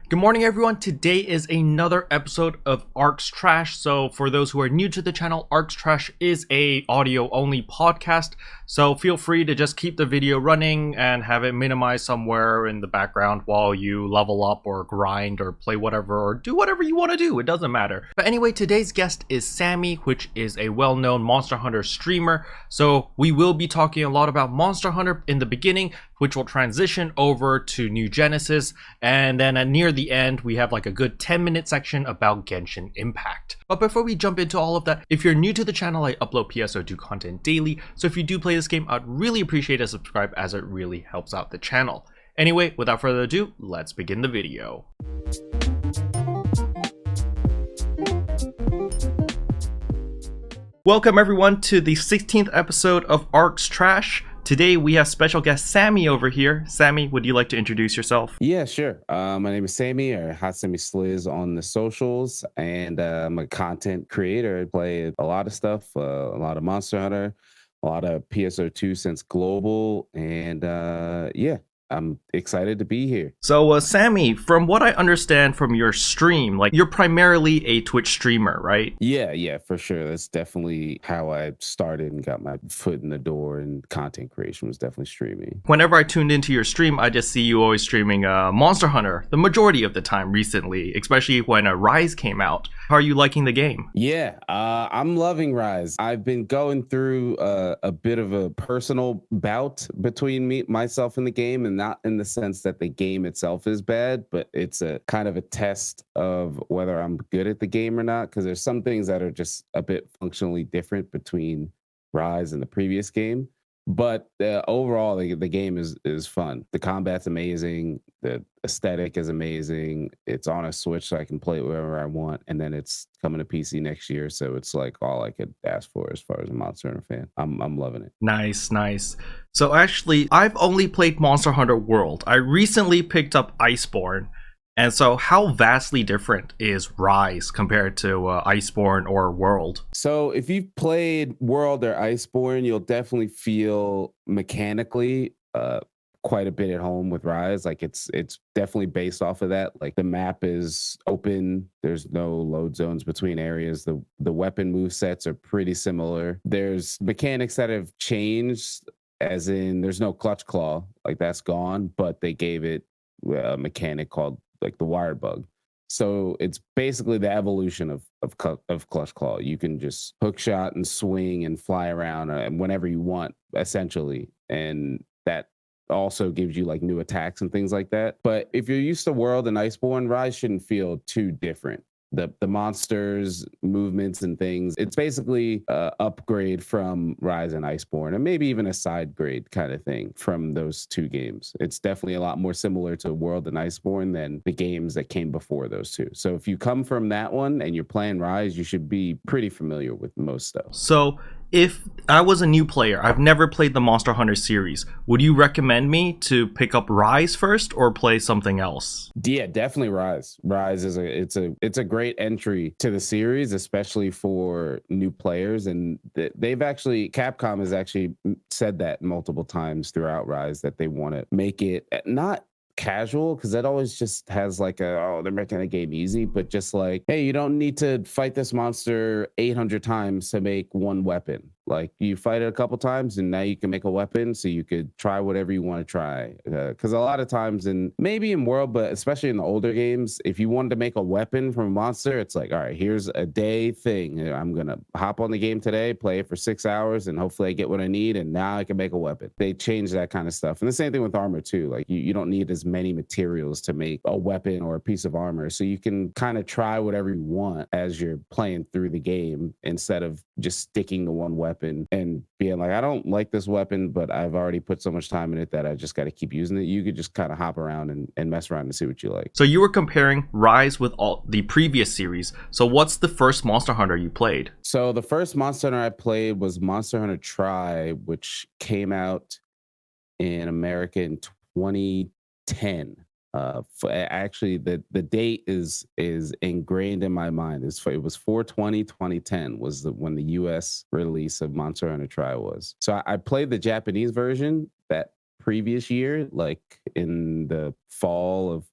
Good morning, everyone. Today is another episode of Arks Trash. So for those who are new to the channel, Arks Trash is a audio only podcast. So feel free to just keep the video running and have it minimized somewhere in the background while you level up or grind or play whatever or do whatever you want to do. It doesn't matter. But anyway, today's guest is Sami, which is a well-known Monster Hunter streamer. So we will be talking a lot about Monster Hunter in the beginning, which will transition over to New Genesis, and then near the end we have like a good 10-minute section about Genshin Impact. But before we jump into all of that, if you're new to the channel, I upload PSO2 content daily, so if you do play this game, I'd really appreciate a subscribe as it really helps out the channel. Anyway, without further ado, let's begin the video. Welcome everyone to the 16th episode of Arks Trash. Today we have special guest Sami over here. Sami, would you like to introduce yourself? Yeah, sure. My name is Sami, or Hotsammysliz on the socials, and I'm a content creator. I play a lot of stuff, a lot of Monster Hunter, a lot of PSO2 since Global, and yeah, I'm excited to be here. So Sami, from what I understand from your stream, like you're primarily a Twitch streamer, right? Yeah, for sure. That's definitely how I started and got my foot in the door, and content creation was definitely streaming. Whenever I tuned into your stream, I just see you always streaming Monster Hunter the majority of the time recently, especially when Rise came out. How are you liking the game? Yeah, I'm loving Rise. I've been going through a bit of a personal bout between myself and the game, and not in the sense that the game itself is bad, but it's a kind of a test of whether I'm good at the game or not, because there's some things that are just a bit functionally different between Rise and the previous game. But overall, the game is fun. The combat's amazing. The aesthetic is amazing. It's on a Switch, so I can play it wherever I want. And then it's coming to PC next year, so it's like all I could ask for as far as a Monster Hunter fan. I'm loving it. Nice. So actually, I've only played Monster Hunter World. I recently picked up Iceborne. And so how vastly different is Rise compared to Iceborne or World? So if you've played World or Iceborne, you'll definitely feel mechanically quite a bit at home with Rise. Like it's definitely based off of that. Like the map is open. There's no load zones between areas. The weapon move sets are pretty similar. There's mechanics that have changed, as in there's no clutch claw. Like that's gone, but they gave it a mechanic called like the wire bug. So it's basically the evolution of clutch claw. You can just hook shot and swing and fly around whenever you want, essentially, and that also gives you like new attacks and things like that. But if you're used to World and Iceborne, Rise shouldn't feel too different. The monsters, movements, and things, it's basically a upgrade from Rise and Iceborne, and maybe even a side grade kind of thing from those two games. It's definitely a lot more similar to World and Iceborne than the games that came before those two. So if you come from that one and you're playing Rise, you should be pretty familiar with most stuff. So if I was a new player, I've never played the Monster Hunter series, would you recommend me to pick up Rise first or play something else? Yeah, definitely Rise. Rise is it's a great entry to the series, especially for new players. And Capcom has actually said that multiple times throughout Rise, that they want to make it not casual, because that always just has like they're making a game easy, but just like, hey, you don't need to fight this monster 800 times to make one weapon. Like you fight it a couple times and now you can make a weapon, so you could try whatever you want to try. Because a lot of times, maybe in World, but especially in the older games, if you wanted to make a weapon from a monster, it's like, all right, here's a day thing. I'm gonna hop on the game today, play it for 6 hours, and hopefully I get what I need, and now I can make a weapon. They change that kind of stuff. And the same thing with armor too. Like you don't need as many materials to make a weapon or a piece of armor, so you can kind of try whatever you want as you're playing through the game, instead of just sticking to one weapon and being like, I don't like this weapon, but I've already put so much time in it that I just got to keep using it. You could just kind of hop around and mess around and see what you like. So you were comparing Rise with all the previous series. So what's the first Monster Hunter you played? So the first Monster Hunter I played was Monster Hunter Tri, which came out in America in 2010. Actually, the date is ingrained in my mind. It was 4/20/2010 was when the U.S. release of Monster Hunter Tri was. So I played the Japanese version that previous year, like in the fall of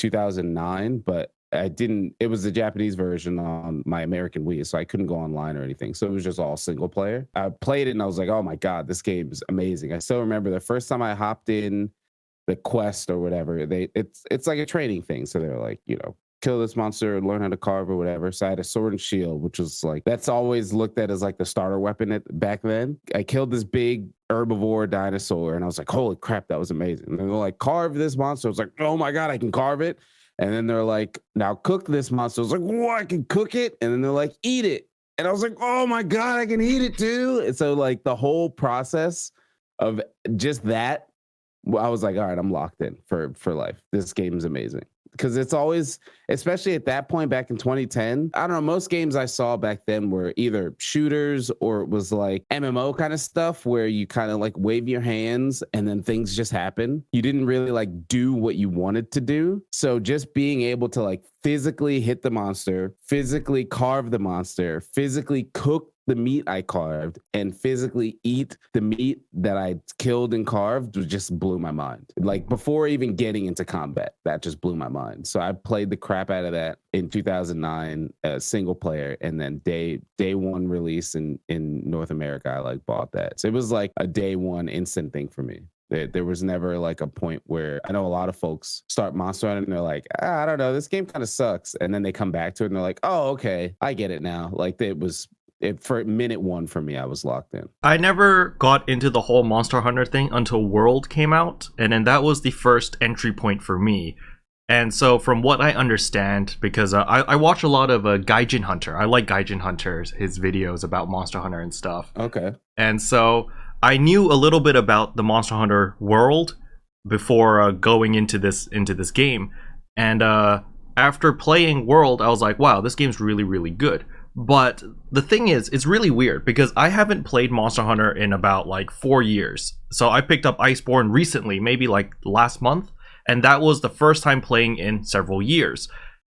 2009, but I didn't. It was the Japanese version on my American Wii, so I couldn't go online or anything. So it was just all single player. I played it and I was like, oh my god, this game is amazing. I still remember the first time I hopped in the quest or whatever. It's like a training thing. So they're like, kill this monster, learn how to carve or whatever. So I had a sword and shield, which was like, that's always looked at as like the starter weapon back then. I killed this big herbivore dinosaur and I was like, holy crap, that was amazing. And they're like, carve this monster. I was like, oh my god, I can carve it. And then they're like, now cook this monster. I was like, whoa, I can cook it. And then they're like, eat it. And I was like, oh my god, I can eat it too. And so like the whole process of just that, I was like, all right, I'm locked in for life. This game's amazing. Because it's always, especially at that point back in 2010, I don't know, most games I saw back then were either shooters or it was like MMO kind of stuff where you kind of like wave your hands and then things just happen. You didn't really like do what you wanted to do. So just being able to like physically hit the monster, physically carve the monster, physically cook the meat I carved, and physically eat the meat that I killed and carved just blew my mind. Like before even getting into combat, that just blew my mind. So I played the crap out of that in 2009, single player, and then day one release in North America, I like bought that. So it was like a day one instant thing for me. There was never like a point where I know a lot of folks start Monster Hunter and they're like, I don't know, this game kind of sucks. And then they come back to it and they're like, oh, okay, I get it now. Like for minute one for me, I was locked in. I never got into the whole Monster Hunter thing until World came out, and then that was the first entry point for me. And so from what I understand, because I watch a lot of Gaijin Hunter. I like Gaijin Hunter, his videos about Monster Hunter and stuff. Okay. And so I knew a little bit about the Monster Hunter world before going into this game. And after playing World, I was like, wow, this game's really, really good. But the thing is, it's really weird because I haven't played Monster Hunter in about like 4 years. So I picked up Iceborne recently, maybe like last month, and that was the first time playing in several years.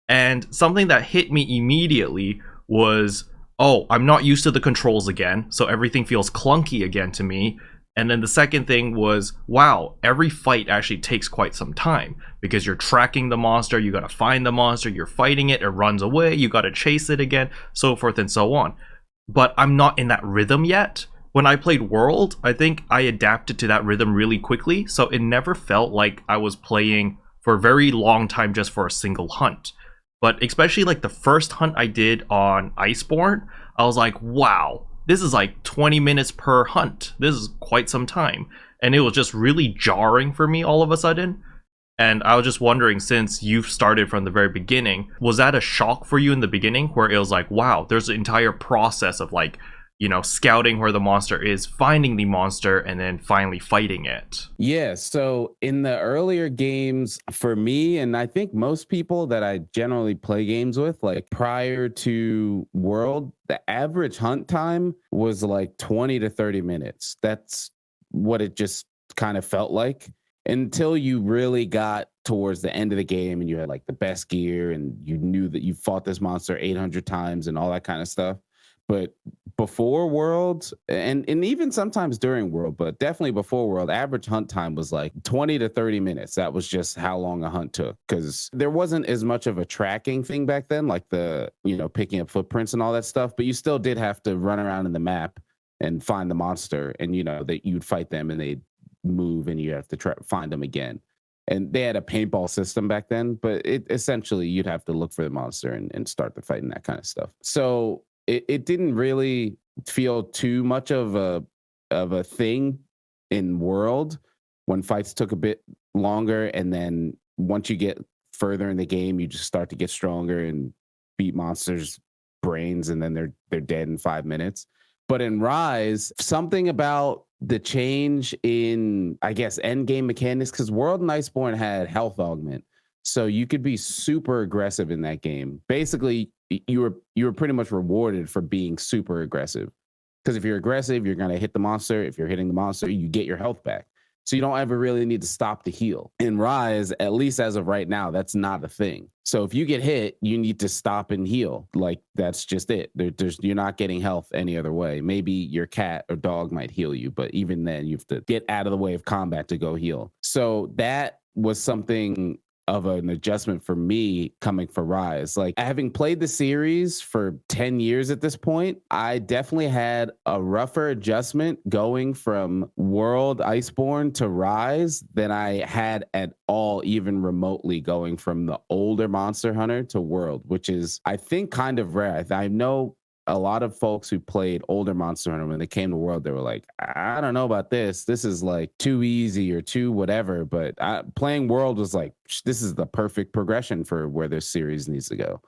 And something that hit me immediately was, oh, I'm not used to the controls again, so everything feels clunky again to me. And then the second thing was, wow, every fight actually takes quite some time because you're tracking the monster, you gotta find the monster, you're fighting it, it runs away, you gotta chase it again, so forth and so on. But I'm not in that rhythm yet. When I played World, I think I adapted to that rhythm really quickly, so it never felt like I was playing for a very long time just for a single hunt. But especially like the first hunt I did on Iceborne, I was like, wow, this is like 20 minutes per hunt. This is quite some time. And it was just really jarring for me all of a sudden. And I was just wondering, since you've started from the very beginning, was that a shock for you in the beginning where it was like, wow, there's an entire process of like, scouting where the monster is, finding the monster, and then finally fighting it? Yeah, so in the earlier games, for me, and I think most people that I generally play games with, like prior to World, the average hunt time was like 20 to 30 minutes. That's what it just kind of felt like until you really got towards the end of the game and you had like the best gear and you knew that you fought this monster 800 times and all that kind of stuff. But before World, and even sometimes during World, but definitely before World, average hunt time was like 20 to 30 minutes. That was just how long a hunt took, because there wasn't as much of a tracking thing back then, like the, picking up footprints and all that stuff. But you still did have to run around in the map and find the monster, and that you'd fight them and they'd move and you have to find them again. And they had a paintball system back then, but essentially you'd have to look for the monster and start the fight and that kind of stuff. So it didn't really feel too much of a thing in World when fights took a bit longer, and then once you get further in the game, you just start to get stronger and beat monsters' brains, and then they're dead in 5 minutes. But in Rise, something about the change in, I guess, end game mechanics, because World and Iceborne had health augment, so you could be super aggressive in that game. Basically, you were pretty much rewarded for being super aggressive, because if you're aggressive, you're going to hit the monster. If you're hitting the monster, you get your health back, so you don't ever really need to stop to heal. In Rise, at least as of right now, that's not a thing. So if you get hit, you need to stop and heal. Like, that's just it. You're not getting health any other way. Maybe your cat or dog might heal you, but even then you have to get out of the way of combat to go heal. So that was something of an adjustment for me coming for Rise. Like, having played the series for 10 years at this point, I definitely had a rougher adjustment going from World Iceborne to Rise than I had at all, even remotely, going from the older Monster Hunter to World, which is, I think, kind of rare. I know a lot of folks who played older Monster Hunter, when they came to World, they were like, I don't know about this. This is like too easy or too whatever. But playing World was like, this is the perfect progression for where this series needs to go.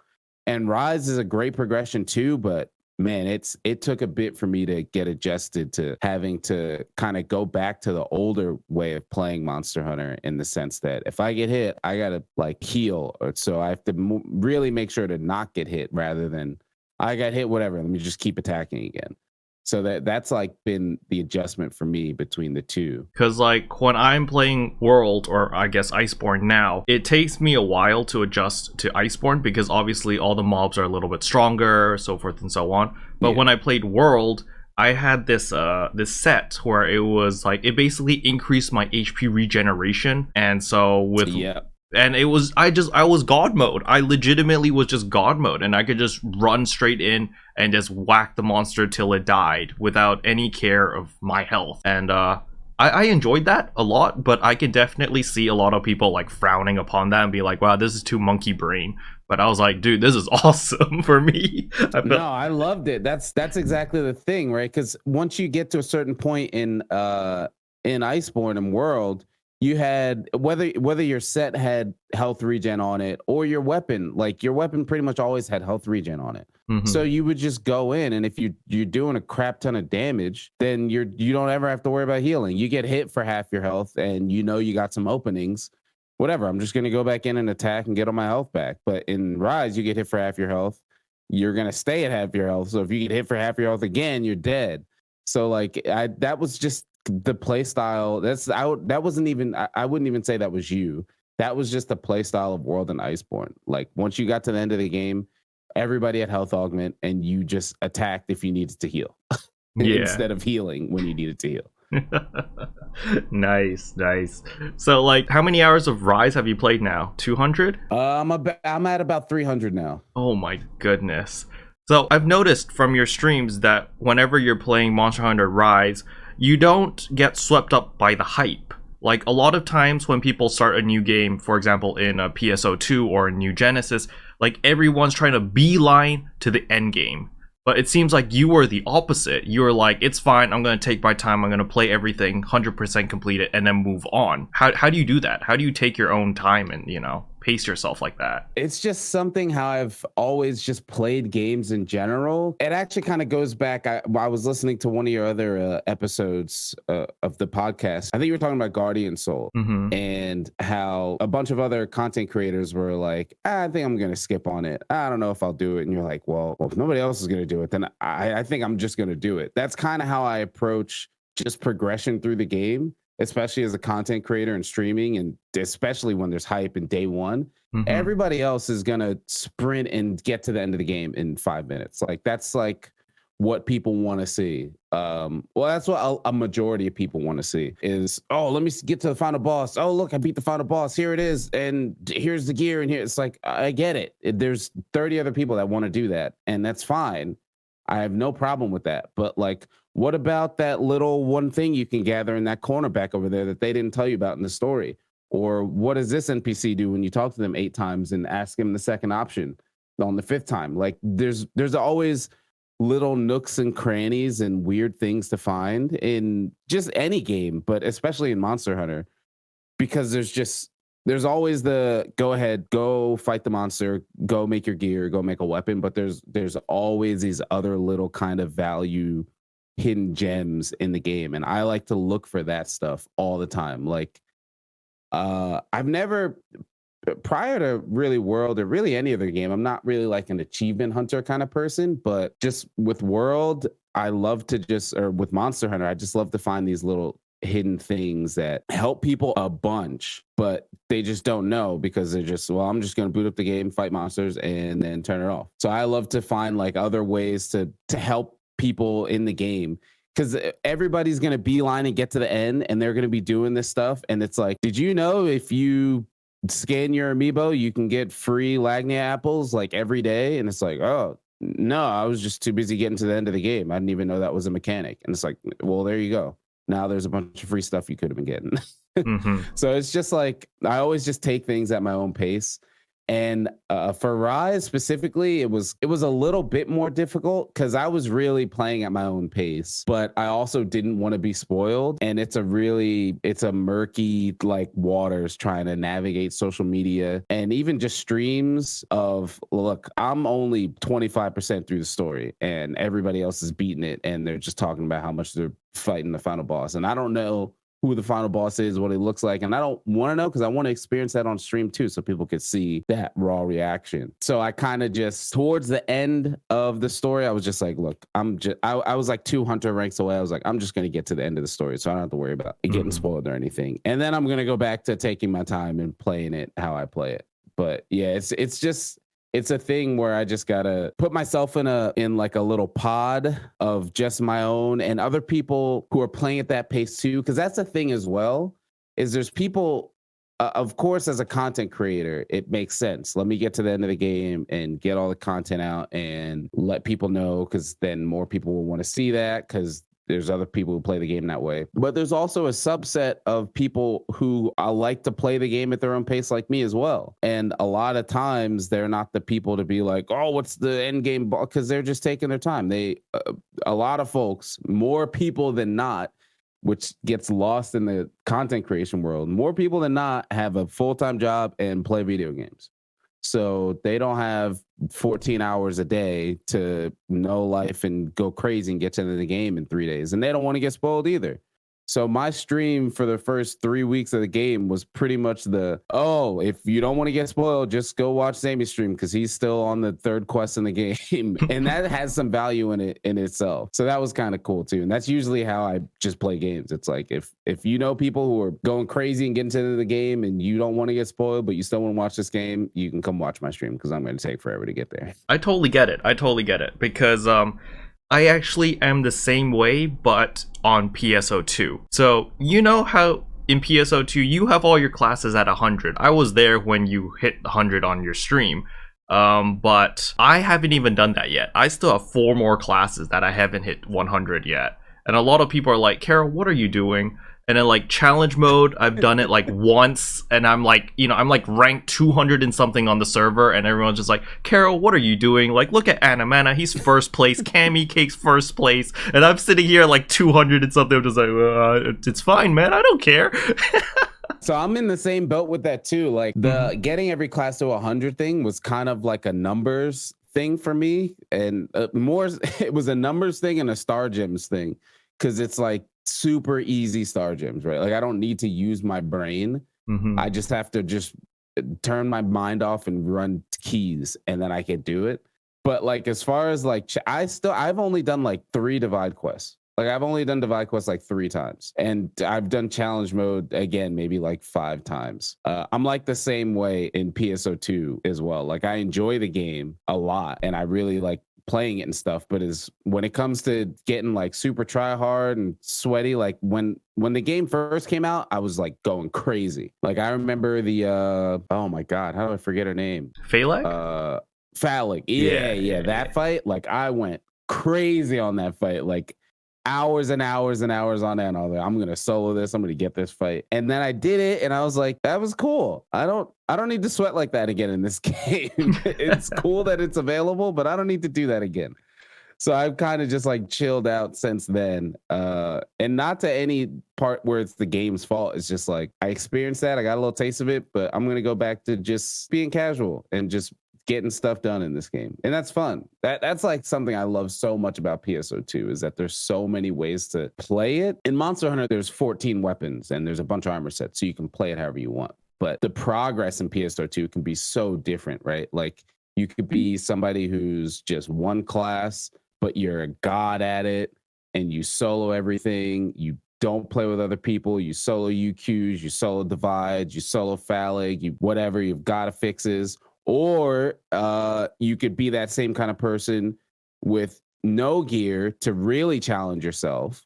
And Rise is a great progression too, but man, it took a bit for me to get adjusted to having to kind of go back to the older way of playing Monster Hunter, in the sense that if I get hit, I gotta like heal, so I have to really make sure to not get hit, rather than I got hit, whatever, let me just keep attacking again. So that's like been the adjustment for me between the two. Because like when I'm playing World, or I guess Iceborne now, it takes me a while to adjust to Iceborne, because obviously all the mobs are a little bit stronger, so forth and so on. But when I played World, I had this this set where it was like, it basically increased my HP regeneration, and so with and it was, I was God mode. I legitimately was just God mode, and I could just run straight in and just whack the monster till it died without any care of my health. And I enjoyed that a lot, but I can definitely see a lot of people like frowning upon that and be like, wow, this is too monkey brain. But I was like, dude, this is awesome for me. No, I loved it. That's exactly the thing, right? Because once you get to a certain point in Iceborne and World, you had, whether your set had health regen on it, or your weapon, like your weapon pretty much always had health regen on it. So you would just go in, and if you're doing a crap ton of damage, then you don't ever have to worry about healing. You get hit for half your health, and you got some openings. Whatever, I'm just gonna go back in and attack and get all my health back. But in Rise, you get hit for half your health, you're gonna stay at half your health. So if you get hit for half your health again, you're dead. So like, that was just the play style. That wasn't even, I wouldn't even say that was you. That was just the play style of World and Iceborne. Like, once you got to the end of the game, everybody had health augment, and you just attacked if you needed to heal instead of healing when you needed to heal. Nice. So like, how many hours of Rise have you played now? 200? I'm at about 300 now. Oh my goodness. So I've noticed from your streams that whenever you're playing Monster Hunter Rise, you don't get swept up by the hype. Like, a lot of times when people start a new game, for example in a PSO2 or a New Genesis, like, everyone's trying to beeline to the end game. But it seems like you were the opposite. You were like, it's fine, I'm going to take my time, I'm going to play everything, 100% complete it, and then move on. How do you do that? How do you take your own time and, pace yourself like that? It's just something how I've always just played games in general. It actually kind of goes back. I was listening to one of your other episodes of the podcast. I think you were talking about Guardian Soul, and how a bunch of other content creators were like, I think I'm going to skip on it. I don't know if I'll do it. And you're like, well, if nobody else is going to do it, then I think I'm just going to do it. That's kind of how I approach just progression through the game, especially as a content creator and streaming, and especially when there's hype in day one. Everybody else is gonna sprint and get to the end of the game in 5 minutes. Like, that's like what people want to see. Well, that's what a majority of people want to see is, oh, let me get to the final boss. Oh, look, I beat the final boss. Here it is, and here's the gear, and here it's like, I get it. There's 30 other people that want to do that, and that's fine. I have no problem with that. But like, what about that little one thing you can gather in that corner back over there that they didn't tell you about in the story? Or what does this NPC do when you talk to them 8 times and ask him the second option on the 5th time? Like, there's always little nooks and crannies and weird things to find in just any game, but especially in Monster Hunter, because there's always the go ahead, go fight the monster, go make your gear, go make a weapon. But there's always these other little kind of value hidden gems in the game. And I like to look for that stuff all the time. Like, I've never, prior to really World or really any other game, I'm not really like an achievement hunter kind of person, but just with World, I love to or with Monster Hunter, I just love to find these little hidden things that help people a bunch, but they just don't know, because they're just, well, I'm just going to boot up the game, fight monsters, and then turn it off. So I love to find like other ways to help people in the game, because everybody's going to beeline and get to the end, and they're going to be doing this stuff. And it's like, did you know if you scan your amiibo, you can get free Lagnia apples like every day. And it's like, oh, no, I was just too busy getting to the end of the game. I didn't even know that was a mechanic. And it's like, well, there you go. Now there's a bunch of free stuff you could have been getting. So it's just like, I always just take things at my own pace. And for Rise specifically, it was a little bit more difficult because I was really playing at my own pace, but I also didn't want to be spoiled. And it's a murky like waters trying to navigate social media and even just streams of, look, I'm only 25% through the story and everybody else is beating it and they're just talking about how much they're fighting the final boss. And I don't know who the final boss is, what it looks like. And I don't want to know because I want to experience that on stream too, so people could see that raw reaction. So I kind of just, towards the end of the story, I was just like, look, I was like 2 hunter ranks away. I was like, I'm just going to get to the end of the story so I don't have to worry about it getting spoiled or anything. And then I'm going to go back to taking my time and playing it how I play it. But yeah, it's a thing where I just gotta put myself in like a little pod of just my own and other people who are playing at that pace too. Because that's the thing as well, is there's people, of course, as a content creator, it makes sense. Let me get to the end of the game and get all the content out and let people know, because then more people will want to see that, because there's other people who play the game that way. But there's also a subset of people who like to play the game at their own pace like me as well. And a lot of times they're not the people to be like, oh, what's the end game? Because they're just taking their time. A lot of folks, more people than not, which gets lost in the content creation world, more people than not have a full-time job and play video games. So they don't have 14 hours a day to know life and go crazy and get to the game in 3 days. And they don't want to get spoiled either. So my stream for the first 3 weeks of the game was pretty much if you don't want to get spoiled, just go watch Sami's stream because he's still on the third quest in the game. And that has some value in it in itself. So that was kind of cool too. And that's usually how I just play games. It's like if you know people who are going crazy and getting to the game and you don't want to get spoiled, but you still want to watch this game, you can come watch my stream because I'm going to take forever to get there. I totally get it because I actually am the same way, but on PSO2. So you know how in PSO2 you have all your classes at 100. I was there when you hit 100 on your stream, but I haven't even done that yet. I still have 4 more classes that I haven't hit 100 yet. And a lot of people are like, Carol, what are you doing? And then like challenge mode, I've done it like once, and I'm like, I'm like ranked 200 and something on the server, and everyone's just like, Carol, what are you doing? Like, look at Anamana, he's first place, Cammy Cake's first place, and I'm sitting here like 200 and something. I'm just like, it's fine, man, I don't care. So I'm in the same boat with that too. Like the getting every class to 100 thing was kind of like a numbers thing for me, and it was a numbers thing and a star gems thing, because it's like super easy star gems, right? Like I don't need to use my brain. I just have to just turn my mind off and run keys, and then I can do it. But like as far as like I've only done like 3 divide quests. Like I've only done divide quests like 3 times, and I've done challenge mode again maybe like 5 times. I'm like the same way in PSO2 as well. Like I enjoy the game a lot, and I really like playing it and stuff, but when it comes to getting like super try hard and sweaty, like when the game first came out, I was like going crazy. Like I remember the oh my god, how do I forget her name? Phalag? Phalag. Yeah, that fight, like I went crazy on that fight, like hours and hours and hours on end. I was like, I'm gonna solo this, I'm gonna get this fight. And then I did it, and I was like, that was cool. I don't need to sweat like that again in this game. It's cool that it's available, but I don't need to do that again. So I've kind of just like chilled out since then. And not to any part where it's the game's fault. It's just like I experienced that, I got a little taste of it, but I'm gonna go back to just being casual and just getting stuff done in this game. And that's fun. That's like something I love so much about PSO2, is that there's so many ways to play it. In Monster Hunter, there's 14 weapons and there's a bunch of armor sets, so you can play it however you want. But the progress in PSO2 can be so different, right? Like you could be somebody who's just one class, but you're a god at it and you solo everything. You don't play with other people. You solo UQs, you solo divides, you solo Phalag, you whatever, you've got fixes. Or you could be that same kind of person with no gear to really challenge yourself.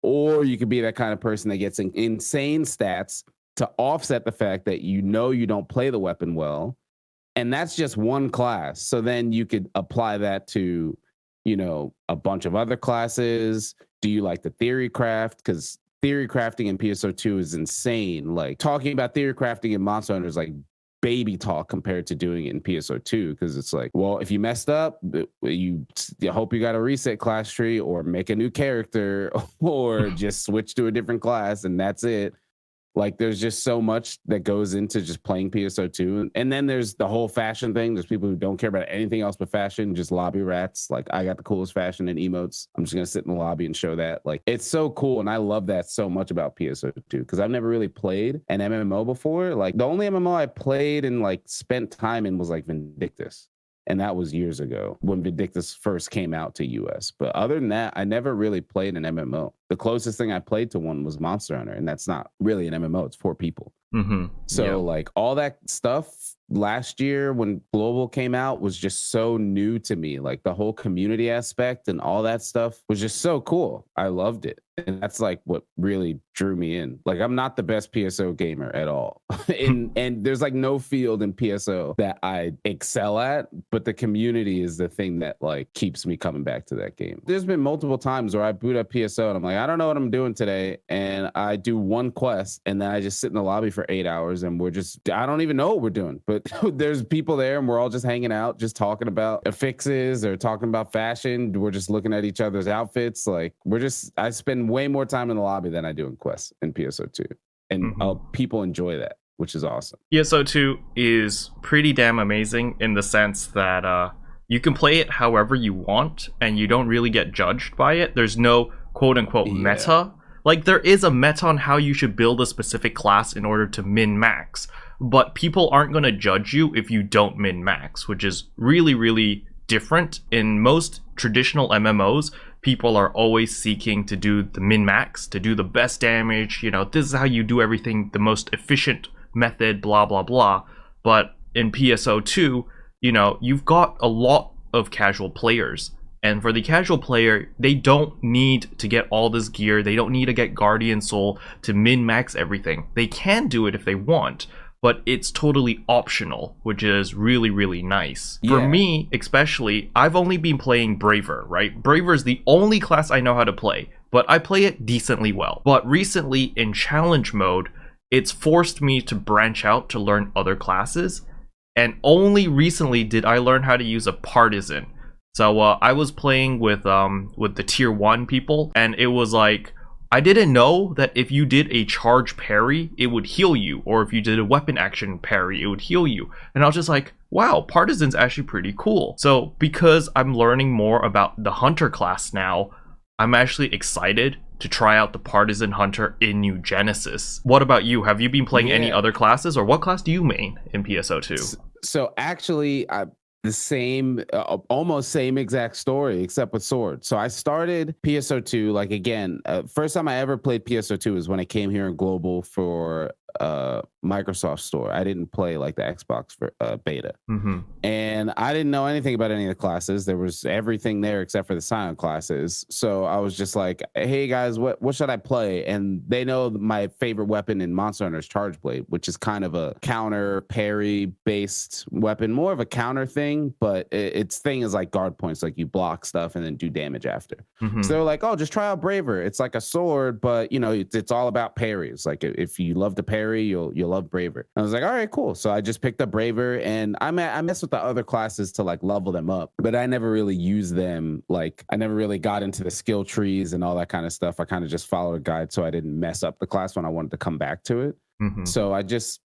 Or you could be that kind of person that gets insane stats to offset the fact that you don't play the weapon well. And that's just one class. So then you could apply that to, a bunch of other classes. Do you like the theory craft? Because theory crafting in PSO2 is insane. Like talking about theory crafting in Monster Hunter is like baby talk compared to doing it in PSO2, because it's like, well, if you messed up, you hope you got a reset class tree or make a new character or just switch to a different class and that's it. Like there's just so much that goes into just playing PSO2. And then there's the whole fashion thing. There's people who don't care about anything else but fashion, just lobby rats. Like I got the coolest fashion and emotes. I'm just going to sit in the lobby and show that. Like it's so cool. And I love that so much about PSO2 because I've never really played an MMO before. Like the only MMO I played and like spent time in was like Vindictus. And that was years ago when Vindictus first came out to US. But other than that, I never really played an MMO. The closest thing I played to one was Monster Hunter, and that's not really an MMO. It's 4 people. So like all that stuff last year when Global came out was just so new to me. Like the whole community aspect and all that stuff was just so cool. I loved it. And that's like what really drew me in. Like I'm not the best PSO gamer at all. and there's like no field in PSO that I excel at, but the community is the thing that like keeps me coming back to that game. There's been multiple times where I boot up PSO and I'm like, I don't know what I'm doing today. And I do one quest and then I just sit in the lobby for 8 hours and I don't even know what we're doing, but there's people there and we're all just hanging out, just talking about affixes or talking about fashion. We're just looking at each other's outfits. Like I spend way more time in the lobby than I do in quests in PSO2. And people enjoy that, which is awesome. PSO2 is pretty damn amazing in the sense that you can play it however you want and you don't really get judged by it. There's no quote unquote meta. Like there is a meta on how you should build a specific class in order to min-max, but people aren't going to judge you if you don't min-max, which is really, really different. In most traditional MMOs, people are always seeking to do the min-max, to do the best damage. This is how you do everything, the most efficient method, blah, blah, blah. But in PSO2, you've got a lot of casual players. And for the casual player, they don't need to get all this gear. They don't need to get Guardian Soul to min-max everything. They can do it if they want, but it's totally optional, which is really, really nice. Yeah. For me, especially, I've only been playing Braver, right? Braver is the only class I know how to play, but I play it decently well. But recently, in challenge mode, it's forced me to branch out to learn other classes. And only recently did I learn how to use a Partisan. So I was playing with the tier 1 people, and it was like, I didn't know that if you did a charge parry, it would heal you, or if you did a weapon action parry, it would heal you. And I was just like, wow, Partisan's actually pretty cool. So because I'm learning more about the Hunter class now, I'm actually excited to try out the Partisan Hunter in New Genesis. What about you? Have you been playing any other classes, or what class do you main in PSO2? So actually, the same, almost same exact story, except with sword. So I started PSO2, like again, first time I ever played PSO2 is when I came here in Global for Microsoft Store. I didn't play like the Xbox for beta. And I didn't know anything about any of the classes. There was everything there except for the silent classes. So I was just like, hey guys, what should I play? And they know my favorite weapon in Monster Hunter is Charge Blade, which is kind of a counter parry based weapon, more of a counter thing, but its thing is like guard points, like you block stuff and then do damage after. So they're like, oh, just try out Braver. It's like a sword, but it's all about parries. Like if you love to parry, you'll love Braver. I was like, all right, cool. So I just picked up Braver, and I messed with the other classes to like level them up, but I never really used them. Like I never really got into the skill trees and all that kind of stuff. I kind of just followed a guide so I didn't mess up the class when I wanted to come back to it. So I just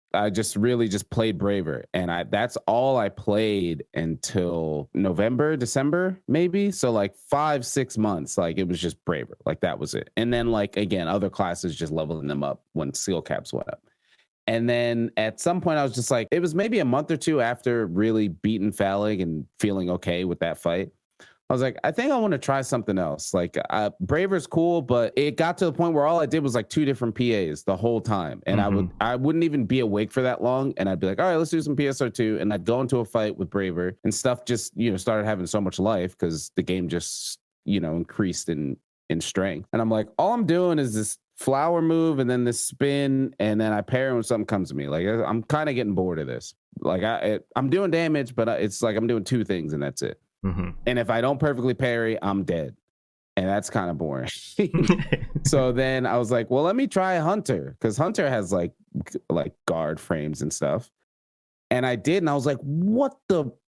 really just played Braver, and that's all I played until November, December, maybe. So like 5-6 months, like it was just Braver, like that was it. And then like again, other classes just leveling them up when skill caps went up. And then at some point I was just like, it was maybe a month or two after really beating Phallic and feeling okay with that fight, I was like, I think I want to try something else. Like Braver's cool, but it got to the point where all I did was like 2 different PAs the whole time. And I wouldn't even be awake for that long. And I'd be like, all right, let's do some PSO2. And I'd go into a fight with Braver, and stuff just, started having so much life because the game just, increased in strength. And I'm like, all I'm doing is this flower move and then this spin, and then I parry when something comes to me. Like I'm kind of getting bored of this. Like I'm doing damage, but it's like I'm doing two things and that's it. Mm-hmm. And if I don't perfectly parry, I'm dead. And that's kind of boring. So then I was like, well, let me try Hunter, because Hunter has like guard frames and stuff. And I did, and I was like,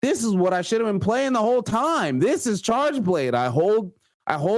this is what I should have been playing the whole time. This is Charge Blade. I hold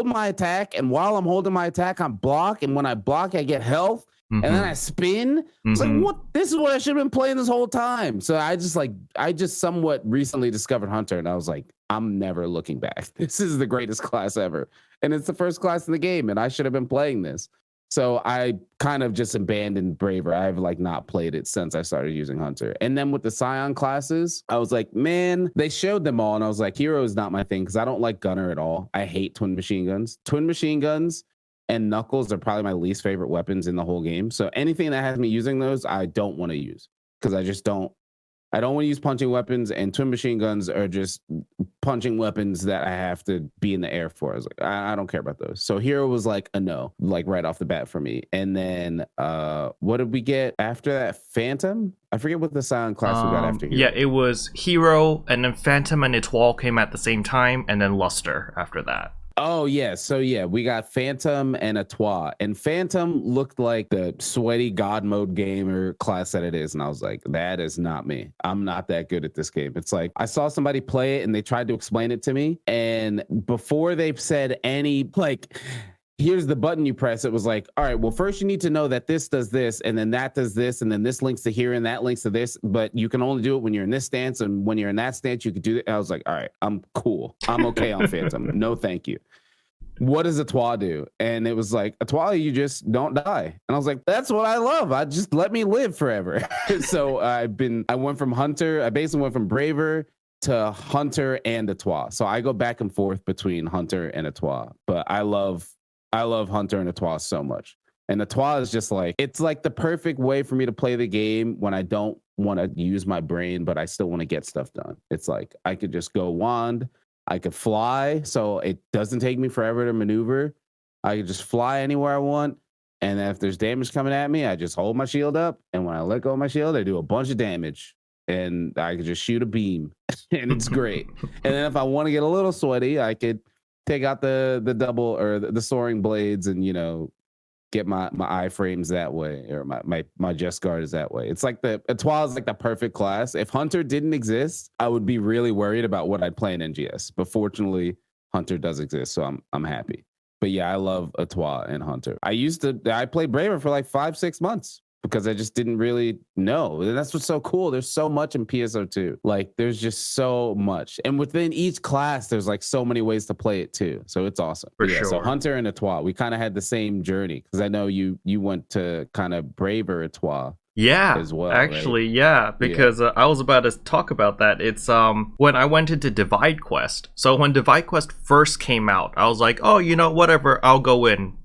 my attack, and while I'm holding my attack, I'm block, and when I block, I get health, and then I spin. It's like, what? This is what I should have been playing this whole time. So I just somewhat recently discovered Hunter, and I was like, I'm never looking back. This is the greatest class ever. And it's the first class in the game, and I should have been playing this. So I kind of just abandoned Braver. I've like not played it since I started using Hunter. And then with the Scion classes, I was like, man, they showed them all. And I was like, Hero is not my thing because I don't like Gunner at all. I hate twin machine guns. Twin machine guns and Knuckles are probably my least favorite weapons in the whole game. So anything that has me using those, I don't want to use because I don't want to use punching weapons, and twin machine guns are just punching weapons that I have to be in the air for. I was like, I don't care about those. So Hero was like a no, like right off the bat for me. And then what did we get after that? Phantom? I forget what the Scion class we got after Hero. Yeah, it was Hero, and then Phantom and Etoile came at the same time, and then Luster after that. Oh, yeah. So, yeah, we got Phantom and Etoile. And Phantom looked like the sweaty God mode gamer class that it is. And I was like, that is not me. I'm not that good at this game. It's like I saw somebody play it and they tried to explain it to me. And before they've said any, like, here's the button you press, it was like, all right, well, first you need to know that this does this, and then that does this, and then this links to here, and that links to this, but you can only do it when you're in this stance, and when you're in that stance, you could do it. I was like, all right, I'm cool. I'm okay on Phantom. No, thank you. What does Etoile do? And it was like, Etoile, you just don't die. And I was like, that's what I love. I just let me live forever. So I went from Hunter, I basically went from Braver to Hunter and Etoile. So I go back and forth between Hunter and Etoile, but I love Hunter and Etoile so much. And Etoile is just like, it's like the perfect way for me to play the game when I don't want to use my brain, but I still want to get stuff done. It's like, I could just go wand, I could fly, so it doesn't take me forever to maneuver. I could just fly anywhere I want. And then if there's damage coming at me, I just hold my shield up. And when I let go of my shield, I do a bunch of damage. And I could just shoot a beam. And it's great. And then if I want to get a little sweaty, I could take out the double or the soaring blades and, you know, get my iframes that way, or my just guard is that way. It's like Etoile is like the perfect class. If Hunter didn't exist, I would be really worried about what I'd play in NGS. But fortunately, Hunter does exist, so I'm happy. But yeah, I love Etoile and Hunter. I played Braver for like 5-6 months because I just didn't really know. And that's what's so cool. There's so much in PSO2. Like, there's just so much. And within each class, there's like so many ways to play it too. So it's awesome. For sure. So Hunter and Etoile, we kind of had the same journey because I know you went to kind of Braver Etoile. Yeah, as well, actually, right? yeah, because I was about to talk about that. It's when I went into Divide Quest. So when Divide Quest first came out, I was like, oh, you know, whatever, I'll go in.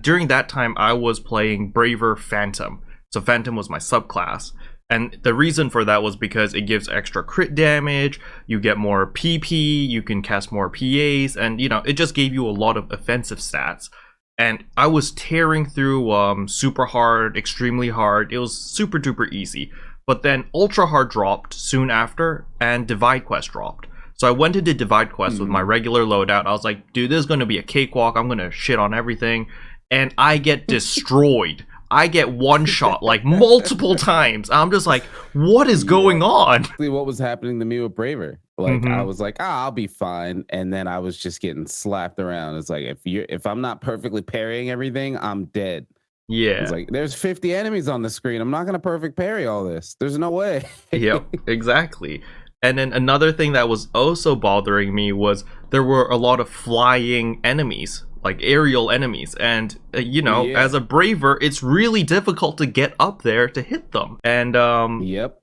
During that time, I was playing Braver Phantom. So Phantom was my subclass. And the reason for that was because it gives extra crit damage, you get more PP, you can cast more PAs, and, you know, it just gave you a lot of offensive stats. And I was tearing through super hard, extremely hard. It was super duper easy. But then ultra hard dropped soon after, and Divide Quest dropped. So I went into Divide Quest with my regular loadout. I was like, dude, this is going to be a cakewalk. I'm going to shit on everything. And I get destroyed. I get one shot like multiple times. I'm just like, what is going on? What was happening to me with Braver? Like, I was like, I'll be fine. And then I was just getting slapped around. It's like, if I'm not perfectly parrying everything, I'm dead. Yeah. It's like, there's 50 enemies on the screen. I'm not going to perfect parry all this. There's no way. Yep, exactly. And then another thing that was also bothering me was there were a lot of flying enemies, like aerial enemies. And, you know, as a Braver, it's really difficult to get up there to hit them. And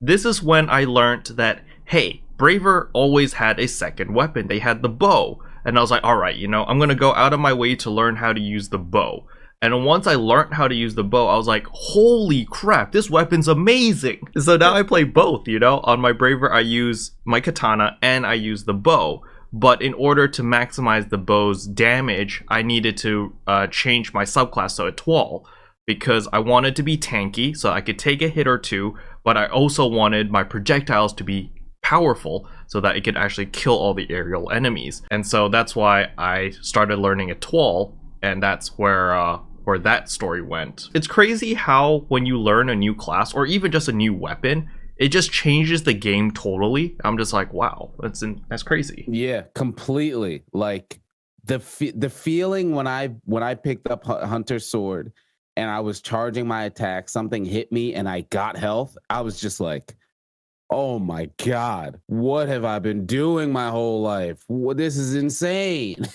this is when I learned that, hey, Braver always had a second weapon. They had the bow. And I was like, all right, you know, I'm going to go out of my way to learn how to use the bow. And once I learned how to use the bow, I was like, holy crap, this weapon's amazing. So now I play both, you know. On my Braver, I use my katana and I use the bow. But in order to maximize the bow's damage, I needed to change my subclass to Etoile. because I wanted to be tanky so I could take a hit or two, but I also wanted my projectiles to be powerful so that it could actually kill all the aerial enemies. And so that's why I started learning Etoile, and that's where that story went. It's crazy how when you learn a new class or even just a new weapon, it just changes the game totally. I'm just like, wow, that's crazy. Yeah, completely. Like the feeling when I picked up Hunter's sword and I was charging my attack, something hit me and I got health. I was just like, oh my God, what have I been doing my whole life? This is insane.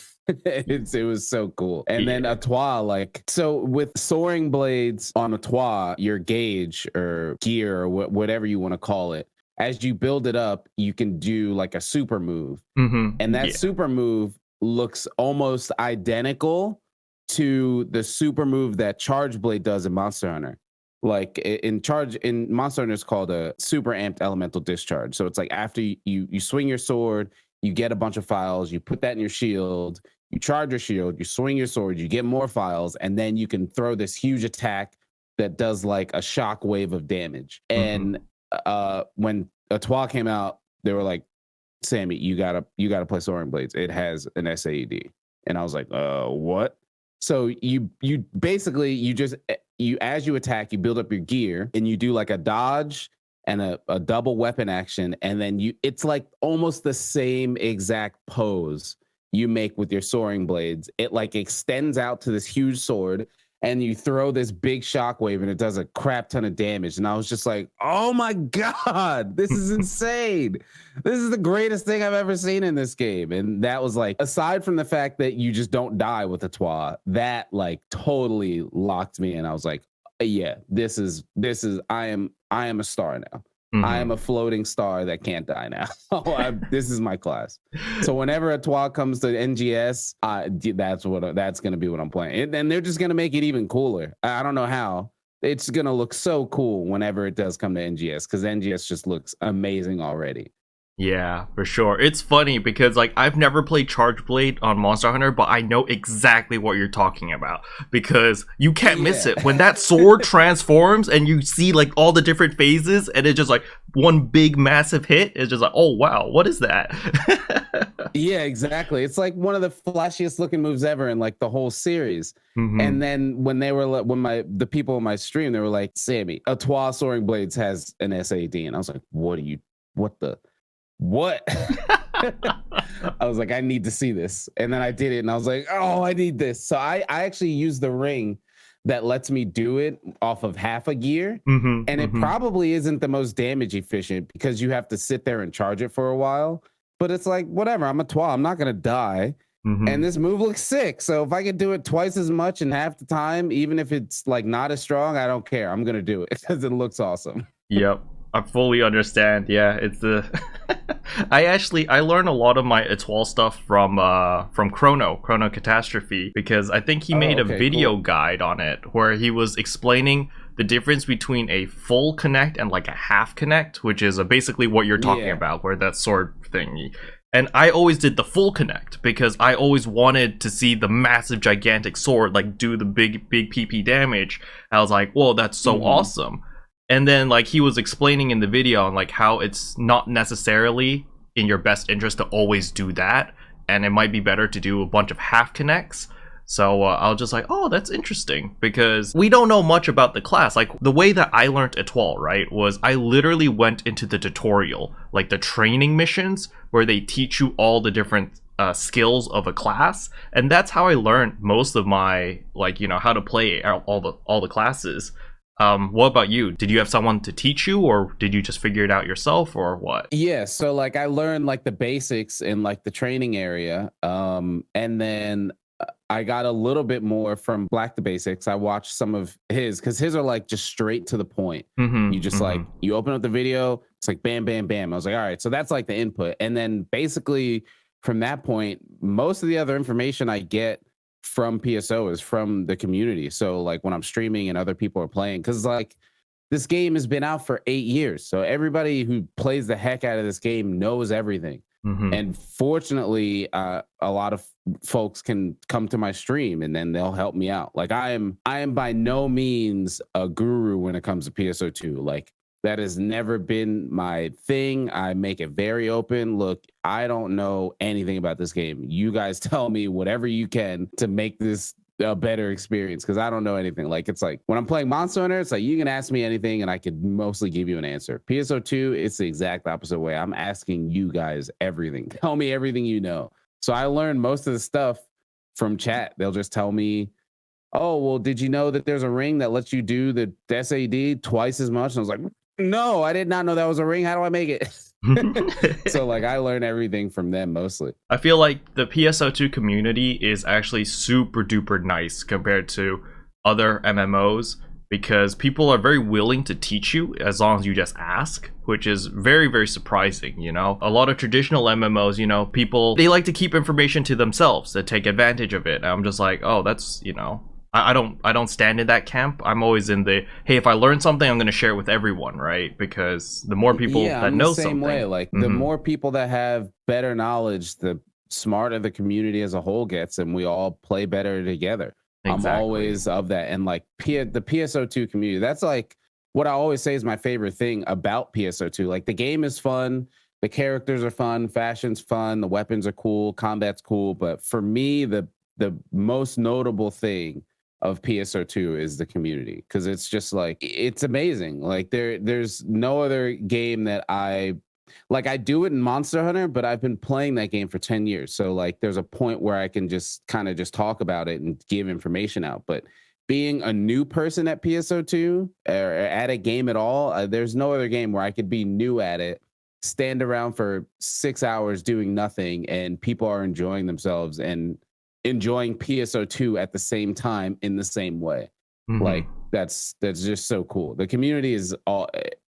It was so cool. And then Etoile, like, so with soaring blades on Etoile, your gauge or gear or whatever you want to call it, as you build it up, you can do like a super move. And that super move looks almost identical to the super move that Charge Blade does in Monster Hunter. Like in Monster Hunter, it's called a super amped elemental discharge. So it's like after you swing your sword, you get a bunch of files, you put that in your shield, you charge your shield, you swing your sword, you get more files, and then you can throw this huge attack that does like a shock wave of damage. And when Etoile came out, they were like, Sammy, you gotta play Soaring Blades. It has an SAED. And I was like, what? So you basically as you attack, you build up your gear and you do like a dodge and a double weapon action, and then it's like almost the same exact pose you make with your soaring blades. It like extends out to this huge sword, and you throw this big shockwave, and it does a crap ton of damage. And I was just like, oh my God, this is insane. This is the greatest thing I've ever seen in this game. And that was like, aside from the fact that you just don't die with Etoile, that like totally locked me in. I was like, yeah, this is I am a star now. I am a floating star that can't die now. This is my class. So whenever Etoile comes to NGS, that's going to be what I'm playing. And they're just going to make it even cooler. I don't know how. It's going to look so cool whenever it does come to NGS, because NGS just looks amazing already. Yeah, for sure. It's funny because like I've never played Charge Blade on Monster Hunter, but I know exactly what you're talking about because you can't miss it. When that sword transforms and you see like all the different phases and it's just like one big massive hit, it's just like, oh wow, what is that? Yeah, exactly. It's like one of the flashiest looking moves ever in like the whole series. And then when the people in my stream, they were like, Sammy, Etoile Soaring Blades has an SAD, and I was like, what? I was like, I need to see this. And then I did it and I was like, oh, I need this. So I actually used the ring that lets me do it off of half a gear. And it probably isn't the most damage efficient because you have to sit there and charge it for a while. But it's like, whatever, I'm Etoile, I'm not going to die. And this move looks sick. So if I could do it twice as much in half the time, even if it's like not as strong, I don't care. I'm going to do it because it looks awesome. Yep. I fully understand. Yeah, it's the I learned a lot of my Etoile stuff from Chrono Catastrophe, because I think he made a video guide on it where he was explaining the difference between a full connect and like a half connect, which is basically what you're talking about, where that sword thingy. And I always did the full connect because I always wanted to see the massive gigantic sword like do the big PP damage. I was like, whoa, that's so awesome. And then like he was explaining in the video on like how it's not necessarily in your best interest to always do that, and it might be better to do a bunch of half connects. So I was just like, oh, that's interesting, because we don't know much about the class. Like the way that I learned Etoile, right, was I literally went into the tutorial, like the training missions where they teach you all the different skills of a class, and that's how I learned most of my, like, you know, how to play all the classes. What about you? Did you have someone to teach you, or did you just figure it out yourself, or what? Yeah, so like I learned like the basics in like the training area, and then I got a little bit more from Black the Basics. I watched some of his, because his are like just straight to the point. You just like, you open up the video, it's like bam, bam, bam. I was like, all right, so that's like the input. And then basically from that point, most of the other information I get from PSO is from the community. So like when I'm streaming and other people are playing, because like this game has been out for 8 years. So everybody who plays the heck out of this game knows everything. And fortunately, a lot of folks can come to my stream and then they'll help me out. Like I am by no means a guru when it comes to PSO2. Like that has never been my thing. I make it very open. Look, I don't know anything about this game. You guys tell me whatever you can to make this a better experience, because I don't know anything. Like it's like when I'm playing Monster Hunter, it's like you can ask me anything and I could mostly give you an answer. PSO2, it's the exact opposite way. I'm asking you guys everything. Tell me everything you know. So I learned most of the stuff from chat. They'll just tell me, oh, well, did you know that there's a ring that lets you do the SAD twice as much? And I was like, no, I did not know that was a ring. How do I make it? So like I learned everything from them mostly. I feel like the PSO2 community is actually super duper nice compared to other MMOs, because people are very willing to teach you as long as you just ask, which is very, very surprising. You know, a lot of traditional MMOs, you know, people, they like to keep information to themselves to take advantage of it. And I'm just like, oh, that's, you know, I don't stand in that camp. I'm always in the, hey, if I learn something, I'm going to share it with everyone, right? Because the more people that I'm know the same something, way. Like the more people that have better knowledge, the smarter the community as a whole gets, and we all play better together. Exactly. I'm always of that. And like the PSO2 community, that's like what I always say is my favorite thing about PSO2. Like the game is fun, the characters are fun, fashion's fun, the weapons are cool, combat's cool. But for me, the most notable thing of PSO2 is the community, because it's just like, it's amazing. Like there's no other game that I do it in Monster Hunter, but I've been playing that game for 10 years. So like there's a point where I can just kind of just talk about it and give information out. But being a new person at PSO2 or at a game at all, there's no other game where I could be new at it, stand around for 6 hours doing nothing, and people are enjoying themselves and enjoying PSO2 at the same time in the same way. Like that's just so cool. The community is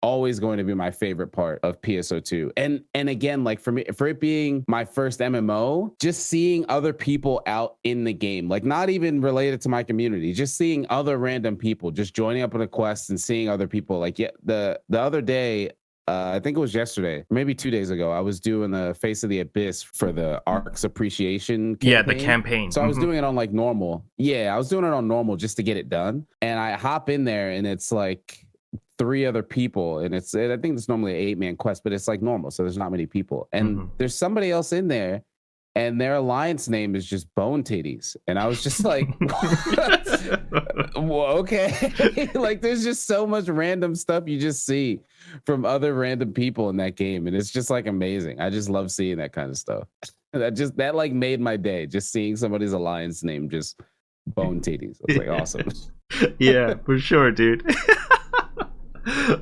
always going to be my favorite part of PSO2. And again, like for me, for it being my first MMO, just seeing other people out in the game, like not even related to my community, just seeing other random people, just joining up on a quest and seeing other people. Like the other day, I think it was yesterday, maybe 2 days ago, I was doing the Face of the Abyss for the Arks appreciation campaign. Yeah, the campaign. So I was doing it on like normal. Yeah, I was doing it on normal just to get it done. And I hop in there and it's like 3 other people. And I think it's normally an 8-man quest, but it's like normal. So there's not many people. And there's somebody else in there, and their alliance name is just Bone Titties. And I was just like, well, okay. Like there's just so much random stuff you just see from other random people in that game. And it's just like amazing. I just love seeing that kind of stuff. That like made my day, just seeing somebody's alliance name just Bone Titties. It's like awesome. Yeah, for sure, dude.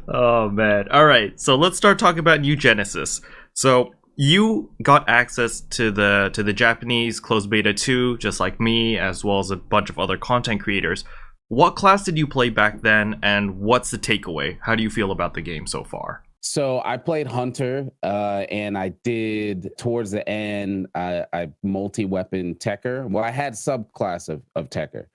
Oh man. All right. So let's start talking about New Genesis. So you got access to the Japanese closed beta 2, just like me, as well as a bunch of other content creators. What class did you play back then, and what's the takeaway? How do you feel about the game so far? So I played Hunter, and I did, towards the end, I multi-weapon Tekker. Well, I had subclass of Tekker,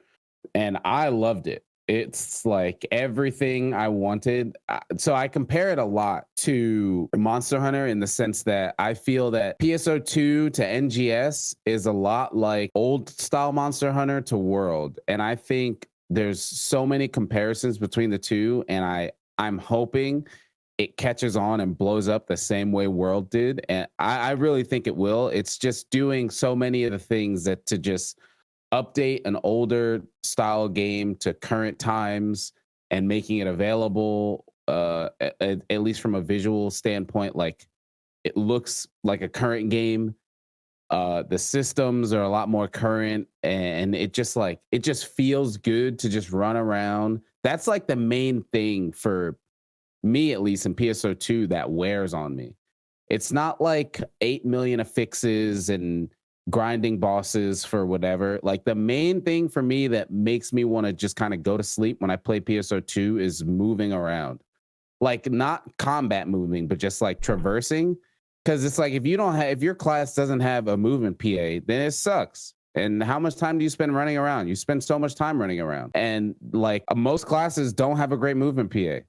and I loved it. It's like everything I wanted. So I compare it a lot to Monster Hunter in the sense that I feel that PSO2 to NGS is a lot like old style Monster Hunter to World. And I think there's so many comparisons between the two. And I'm hoping it catches on and blows up the same way World did. And I really think it will. It's just doing so many of the things that to just update an older style game to current times and making it available, at least from a visual standpoint. Like it looks like a current game. The systems are a lot more current, and it just feels good to just run around. That's like the main thing for me, at least in PSO2, that wears on me. It's not like 8 million affixes and grinding bosses for whatever. Like the main thing for me that makes me want to just kind of go to sleep when I play PSO2 is moving around. Like not combat moving, but just like traversing. Because it's like if your class doesn't have a movement PA, then it sucks. And how much time do you spend running around? You spend so much time running around. And like most classes don't have a great movement PA.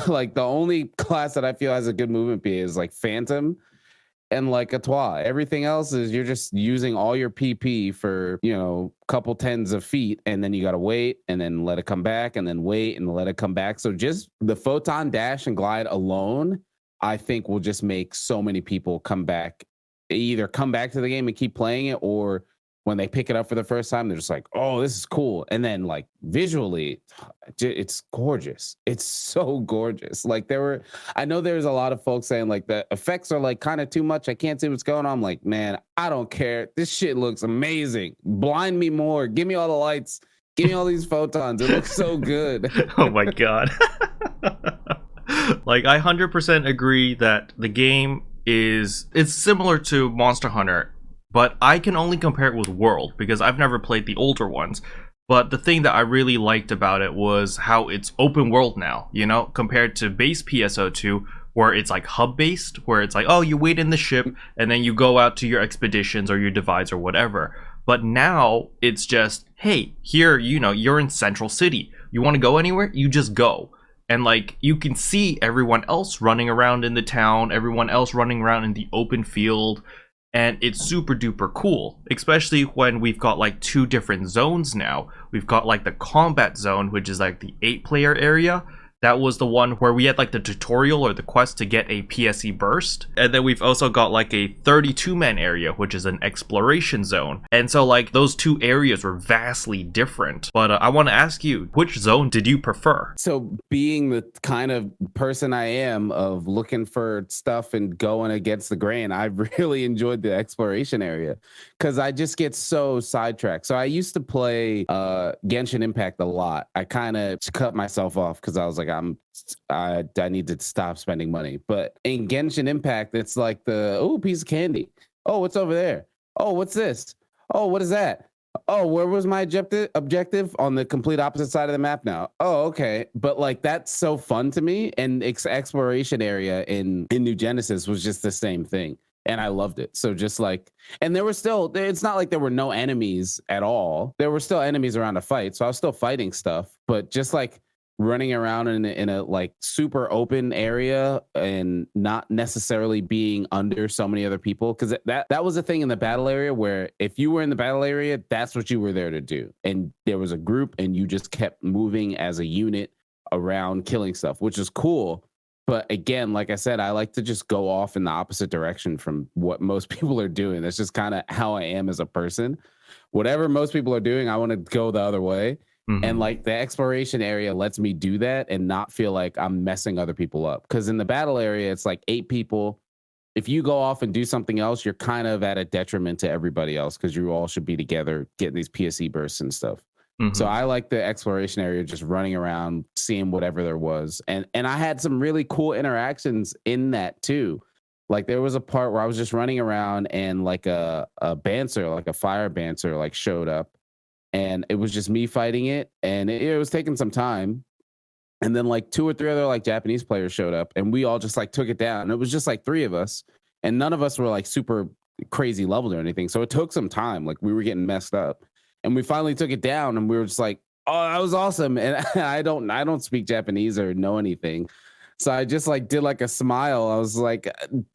Like the only class that I feel has a good movement PA is like Phantom. and like Etoile. Everything else is you're just using all your PP for, couple tens of feet, and then you got to wait and then let it come back and then wait and let it come back. So just the photon dash and glide alone, I think will just make so many people either come back to the game and keep playing it, or when they pick it up for the first time, they're just like, oh, this is cool. And then like visually, it's gorgeous. It's so gorgeous. Like I know there's a lot of folks saying like the effects are like kind of too much. I can't see what's going on. I'm like, man, I don't care. This shit looks amazing. Blind me more. Give me all the lights. Give me all these photons. It looks so good. Oh my God. Like I 100% agree that the game it's similar to Monster Hunter, but I can only compare it with World because I've never played the older ones. But the thing that I really liked about it was how it's open world now, compared to base PSO2, where it's like hub based, where it's like, oh, you wait in the ship and then you go out to your expeditions or your divides or whatever. But now it's just, hey, here, you're in Central City. You want to go anywhere? You just go. And like you can see everyone else running around in the town, everyone else running around in the open field. And it's super duper cool, especially when we've got like 2 different zones now. We've got like the combat zone, which is like the 8-player area. That was the one where we had like the tutorial or the quest to get a PSE burst. And then we've also got like a 32-man area, which is an exploration zone. And so like those 2 areas were vastly different. But I want to ask you, which zone did you prefer? So being the kind of person I am of looking for stuff and going against the grain, I really enjoyed the exploration area because I just get so sidetracked. So I used to play Genshin Impact a lot. I kind of cut myself off because I was like, I need to stop spending money. But in Genshin Impact, it's like piece of candy. Oh, what's over there? Oh, what's this? Oh, what is that? Oh, where was my objective? On the complete opposite side of the map now. Oh, okay. But like that's so fun to me. And exploration area in New Genesis was just the same thing. And I loved it. So just like, and it's not like there were no enemies at all. There were still enemies around to fight. So I was still fighting stuff, but just like running around in a like super open area and not necessarily being under so many other people, because that was a thing in the battle area where if you were in the battle area, that's what you were there to do, and there was a group and you just kept moving as a unit around killing stuff, which is cool. But again, like I said, I like to just go off in the opposite direction from what most people are doing. That's just kind of how I am as a person. Whatever most people are doing, I want to go the other way. Mm-hmm. And like the exploration area lets me do that and not feel like I'm messing other people up. Because in the battle area, it's like 8 people. If you go off and do something else, you're kind of at a detriment to everybody else because you all should be together getting these PSE bursts and stuff. Mm-hmm. So I like the exploration area, just running around, seeing whatever there was. And I had some really cool interactions in that too. Like there was a part where I was just running around and like a Bancer, like a fire Bancer, like showed up. And it was just me fighting it, and it was taking some time. And then like 2 or 3 other like Japanese players showed up, and we all just like took it down. And it was just like 3 of us, and none of us were like super crazy leveled or anything. So it took some time. Like we were getting messed up, and we finally took it down. And we were just like, "Oh, that was awesome!" And I don't speak Japanese or know anything, so I just like did like a smile. I was like,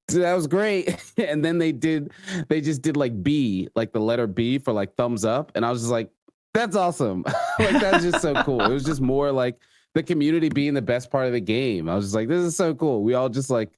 "That was great." And then they just did like B, like the letter B for like thumbs up, and I was just like, that's awesome. Like that's just so cool. It was just more like the community being the best part of the game. I was just like, this is so cool. We all just like,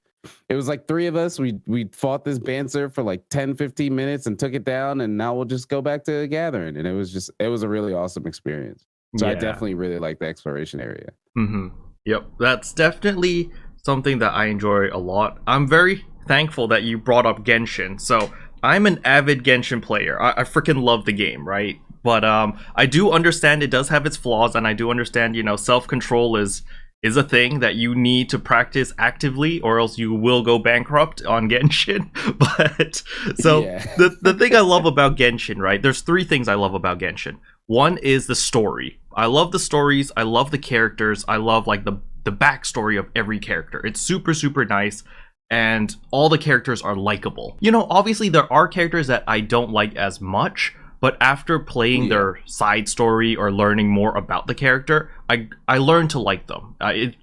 it was like 3 of us. We fought this Bancer for like 10-15 minutes and took it down, and now we'll just go back to gathering. And it was a really awesome experience. So I definitely really like the exploration area. Mm-hmm. Yep, that's definitely something that I enjoy a lot. I'm very thankful that you brought up Genshin. So I'm an avid Genshin player. I freaking love the game, right? But I do understand it does have its flaws, and I do understand, self-control is a thing that you need to practice actively, or else you will go bankrupt on Genshin. But so the thing I love about Genshin, right? There's 3 things I love about Genshin. One is the story. I love the stories. I love the characters. I love like the backstory of every character. It's super, super nice. And all the characters are likable. Obviously there are characters that I don't like as much, but after playing their side story or learning more about the character, I learn to like them.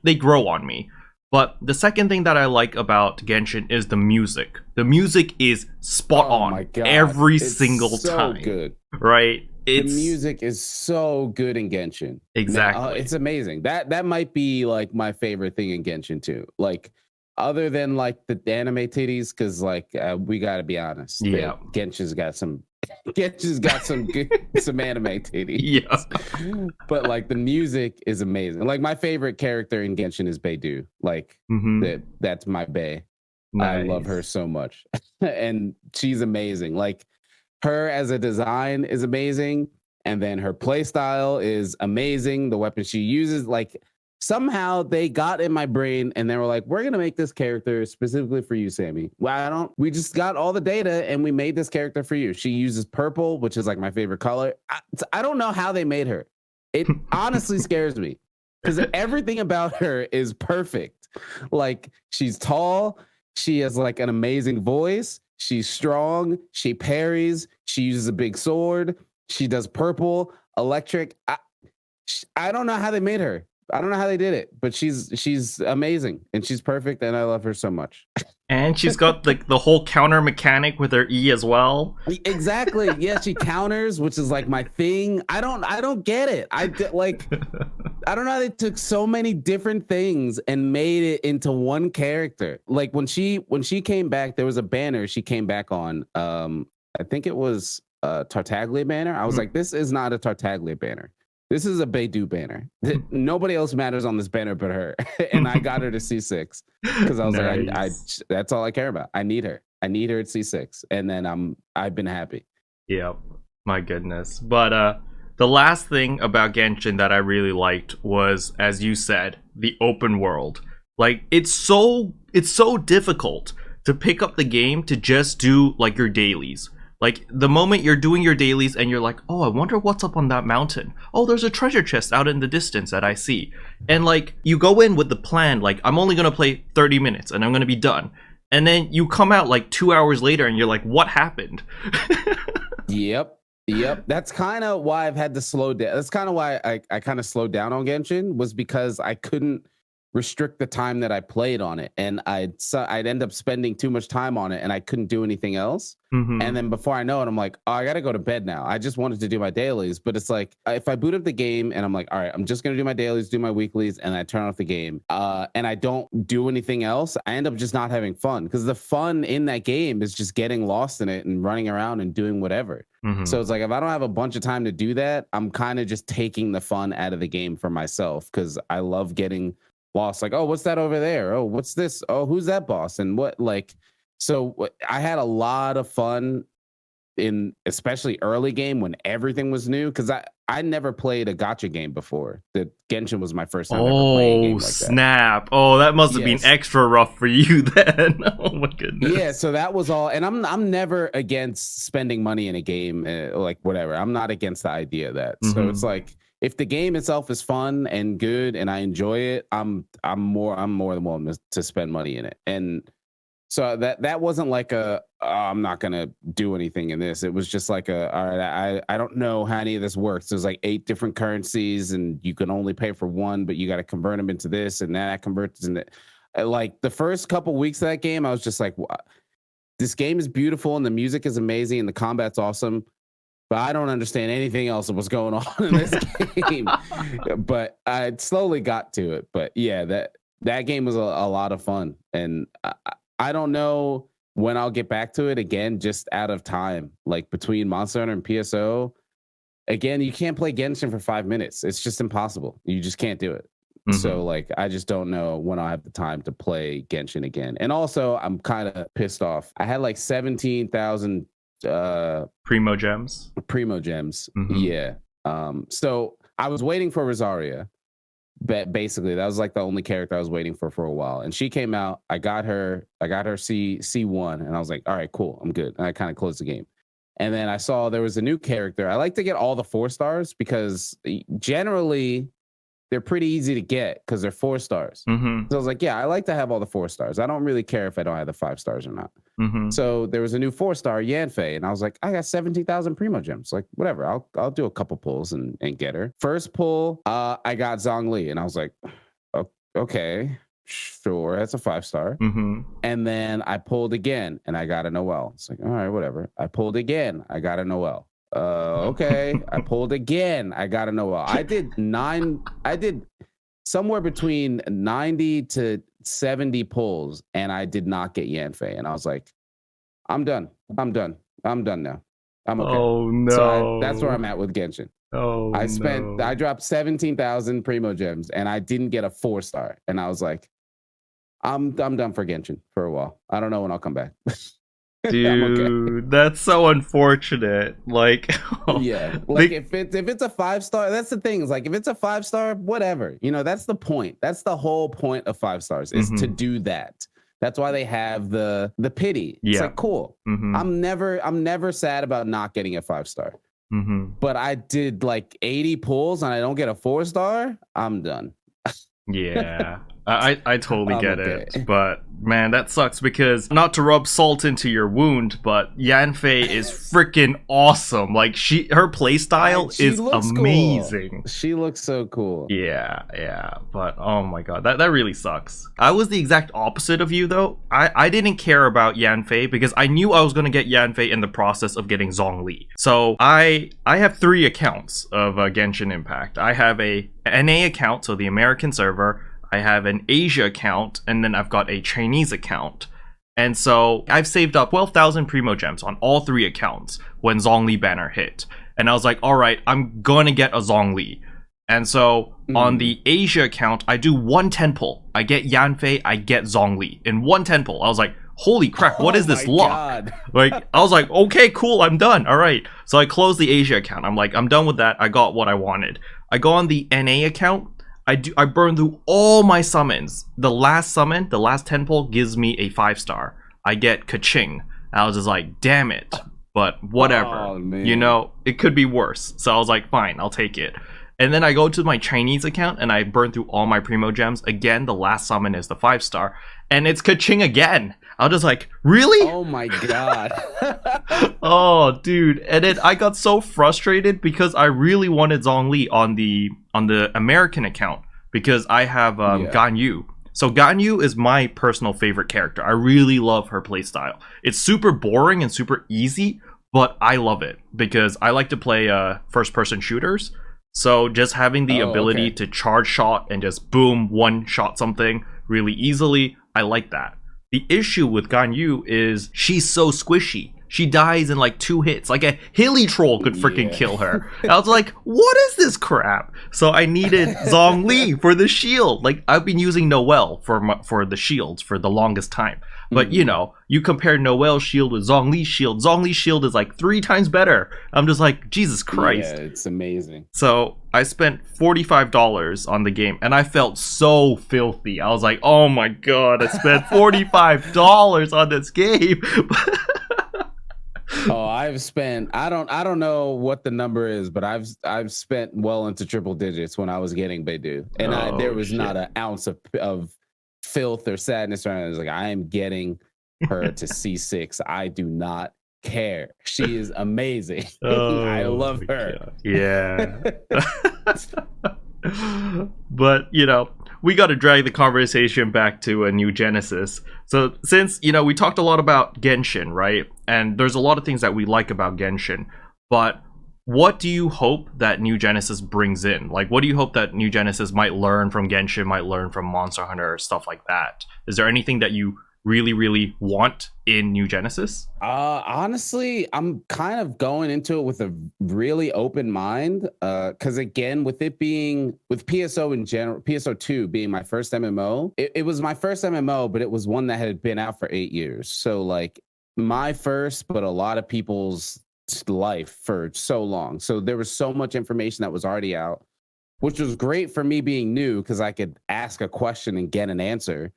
They grow on me. But the second thing that I like about Genshin is the music. The music is spot on my God. every It's single so time. good. Right? The music is so good in Genshin. Exactly. It's amazing. That might be like my favorite thing in Genshin too. Like other than like the anime titties, because like we gotta be honest. Yeah. Genshin's got some good some anime titties. Yeah. But like the music is amazing. Like my favorite character in Genshin is Beidou. Like that's my bae. Nice. I love her so much. And she's amazing. Like her as a design is amazing, and then her play style is amazing. The weapon she uses, like somehow they got in my brain and they were like, we're gonna make this character specifically for you, Sammy. Well, we just got all the data and we made this character for you. She uses purple, which is like my favorite color. I don't know how they made her. It honestly scares me because everything about her is perfect. Like she's tall, she has like an amazing voice. She's strong. She parries. She uses a big sword. She does purple, electric. I don't know how they made her. I don't know how they did it, but she's amazing and she's perfect, and I love her so much. And she's got like the whole counter mechanic with her E as well. Exactly. Yeah, she counters, which is like my thing. I don't get it. I don't know how they took so many different things and made it into one character. Like when she came back, there was a banner she came back on. I think it was a Tartaglia banner. I was like, this is not a Tartaglia banner. This is a Beidou banner. Nobody else matters on this banner but her. And I got her to C6 because I was like, I that's all I care about. I need her. I need her at C6, and then I've been happy. Yep, my goodness. But the last thing about Genshin that I really liked was, as you said, the open world. Like it's so difficult to pick up the game to just do like your dailies. Like the moment you're doing your dailies and you're like, oh, I wonder what's up on that mountain. Oh, there's a treasure chest out in the distance that I see. And like you go in with the plan, like I'm only gonna play 30 minutes and I'm gonna be done. And then you come out like 2 hours later and you're like, what happened? Yep. That's kind of why I've had to slow down. That's kind of why I kind of slowed down on Genshin, was because I couldn't restrict the time that I played on it, and I'd end up spending too much time on it and I couldn't do anything else. And then before I know it, I'm like, oh, I gotta go to bed now. I just wanted to do my dailies, but it's like if I boot up the game and I'm like, all right, I'm just gonna do my dailies, do my weeklies, and I turn off the game and I don't do anything else, I end up just not having fun, because the fun in that game is just getting lost in it and running around and doing whatever. So it's like if I don't have a bunch of time to do that, I'm kind of just taking the fun out of the game for myself, because I love getting lost. Like, oh, what's that over there? Oh, what's this? Oh, who's that boss? And what, like, so I had a lot of fun in especially early game when everything was new, because I never played a gacha game before. The Genshin was my first time ever playing a game like that. Snap. Oh, that must have been extra rough for you then. Oh my goodness. Yeah, so that was all, and I'm never against spending money in a game, like whatever. I'm not against the idea of that. So it's like, if the game itself is fun and good and I enjoy it, I'm more than willing to spend money in it. And so that wasn't like I'm not gonna do anything in this. It was just like all right, I don't know how any of this works. There's like 8 different currencies and you can only pay for one, but you got to convert them into this, and that converts into like the first couple weeks of that game, I was just like, this game is beautiful and the music is amazing and the combat's awesome, but I don't understand anything else of what's going on in this game. But I slowly got to it. But yeah, that game was a lot of fun. And I don't know when I'll get back to it again, just out of time. Like between Monster Hunter and PSO, again, you can't play Genshin for 5 minutes. It's just impossible. You just can't do it. So like, I just don't know when I'll have the time to play Genshin again. And also, I'm kind of pissed off. I had like 17,000 Primo gems. Yeah. So I was waiting for Rosaria, but basically that was like the only character I was waiting for a while, and she came out. I got her C1, and I was like, all right, cool, I'm good. And I kind of closed the game, and then I saw there was a new character. I like to get all the 4 stars because generally they're pretty easy to get because they're 4 stars. So I was like, yeah, I like to have all the 4 stars. I don't really care if I don't have the 5 stars or not. So there was a new 4-star Yanfei, and I was like, I got 17,000 Primo gems. Like, whatever, I'll do a couple pulls and get her. First pull, I got Zhongli, and I was like, okay, sure, that's a 5-star. Mm-hmm. And then I pulled again and I got a Noelle. It's like, all right, whatever. I pulled again, I got a Noelle. Okay. I pulled again, I got a Noelle. I did somewhere between 90 to 70 pulls, and I did not get Yanfei. And I was like, I'm done now. I'm okay. Oh no. So that's where I'm at with Genshin. Oh, I dropped 17,000 Primo Gems and I didn't get a 4-star. And I was like, I'm done for Genshin for a while. I don't know when I'll come back. Dude, okay. That's so unfortunate. Like, yeah, like if it's a 5-star, that's the thing. Is like if it's a 5-star, whatever. You know, that's the point. That's the whole point of 5 stars is to do that. That's why they have the pity. It's like cool. I'm never sad about not getting a 5-star. But I did like 80 pulls and I don't get a 4-star. I'm done. Yeah. I totally get it, but man, that sucks because not to rub salt into your wound, but Yanfei is freaking awesome. Like her playstyle is amazing. Cool. She looks so cool. Yeah, but oh my god, that really sucks. I was the exact opposite of you though. I didn't care about Yanfei because I knew I was gonna get Yanfei in the process of getting Zhongli. So I have 3 accounts of Genshin Impact. I have a NA account, so the American server. I have an Asia account, and then I've got a Chinese account. And so I've saved up 12,000 Primo Gems on all 3 accounts when Zhongli banner hit. And I was like, all right, I'm gonna get a Zhongli. And so on the Asia account, I do 1 10 pull. I get Yanfei, I get Zhongli in 1 10 pull. I was like, holy crap, what is this luck? God. Like, I was like, okay, cool, I'm done. All right. So I closed the Asia account. I'm like, I'm done with that. I got what I wanted. I go on the NA account. I burn through all my summons. The last summon, the last 10 pull gives me a 5-star. I get Kaching. I was just like, damn it. But whatever. Oh, you know, it could be worse. So I was like, fine, I'll take it. And then I go to my Chinese account and I burn through all my Primo Gems. Again, the last summon is the 5-star. And it's Kaching again. I was just like, really? Oh my god. Oh, dude. And then I got so frustrated because I really wanted Zhongli on the American account because I have Ganyu. So Ganyu is my personal favorite character. I really love her playstyle. It's super boring and super easy, but I love it because I like to play first-person shooters. So just having the ability to charge shot and just boom, one-shot something really easily, I like that. The issue with Ganyu is she's so squishy. She dies in like 2 hits. Like a hilly troll could freaking kill her. I was like, what is this crap? So I needed Zhongli for the shield. Like I've been using Noelle for the shields for the longest time. But you know, you compare Noelle's shield with Zhongli's shield. Zhongli's shield is like 3 times better. I'm just like, Jesus Christ. Yeah, it's amazing. So I spent $45 on the game and I felt so filthy. I was like, oh my god, I spent $45 on this game. Oh, I've spent I don't know what the number is, but I've spent well into triple digits when I was getting Beidou. And there was not an ounce of filth or sadness around it. I was like, I am getting her to C6. I do not care. She is amazing. I love her. God. Yeah. But you know, we got to drag the conversation back to a New Genesis. So since, you know, we talked a lot about Genshin, right? And there's a lot of things that we like about Genshin, but what do you hope that New Genesis brings in? Like, what do you hope that New Genesis might learn from Genshin, might learn from Monster Hunter, or stuff like that? Is there anything that you really, really want in New Genesis? Honestly, I'm kind of going into it with a really open mind. Because again, with PSO in general, PSO2 being my first MMO, it was my first MMO, but it was one that had been out for 8 years. So like my first, but a lot of people's life for so long. So there was so much information that was already out, which was great for me being new because I could ask a question and get an answer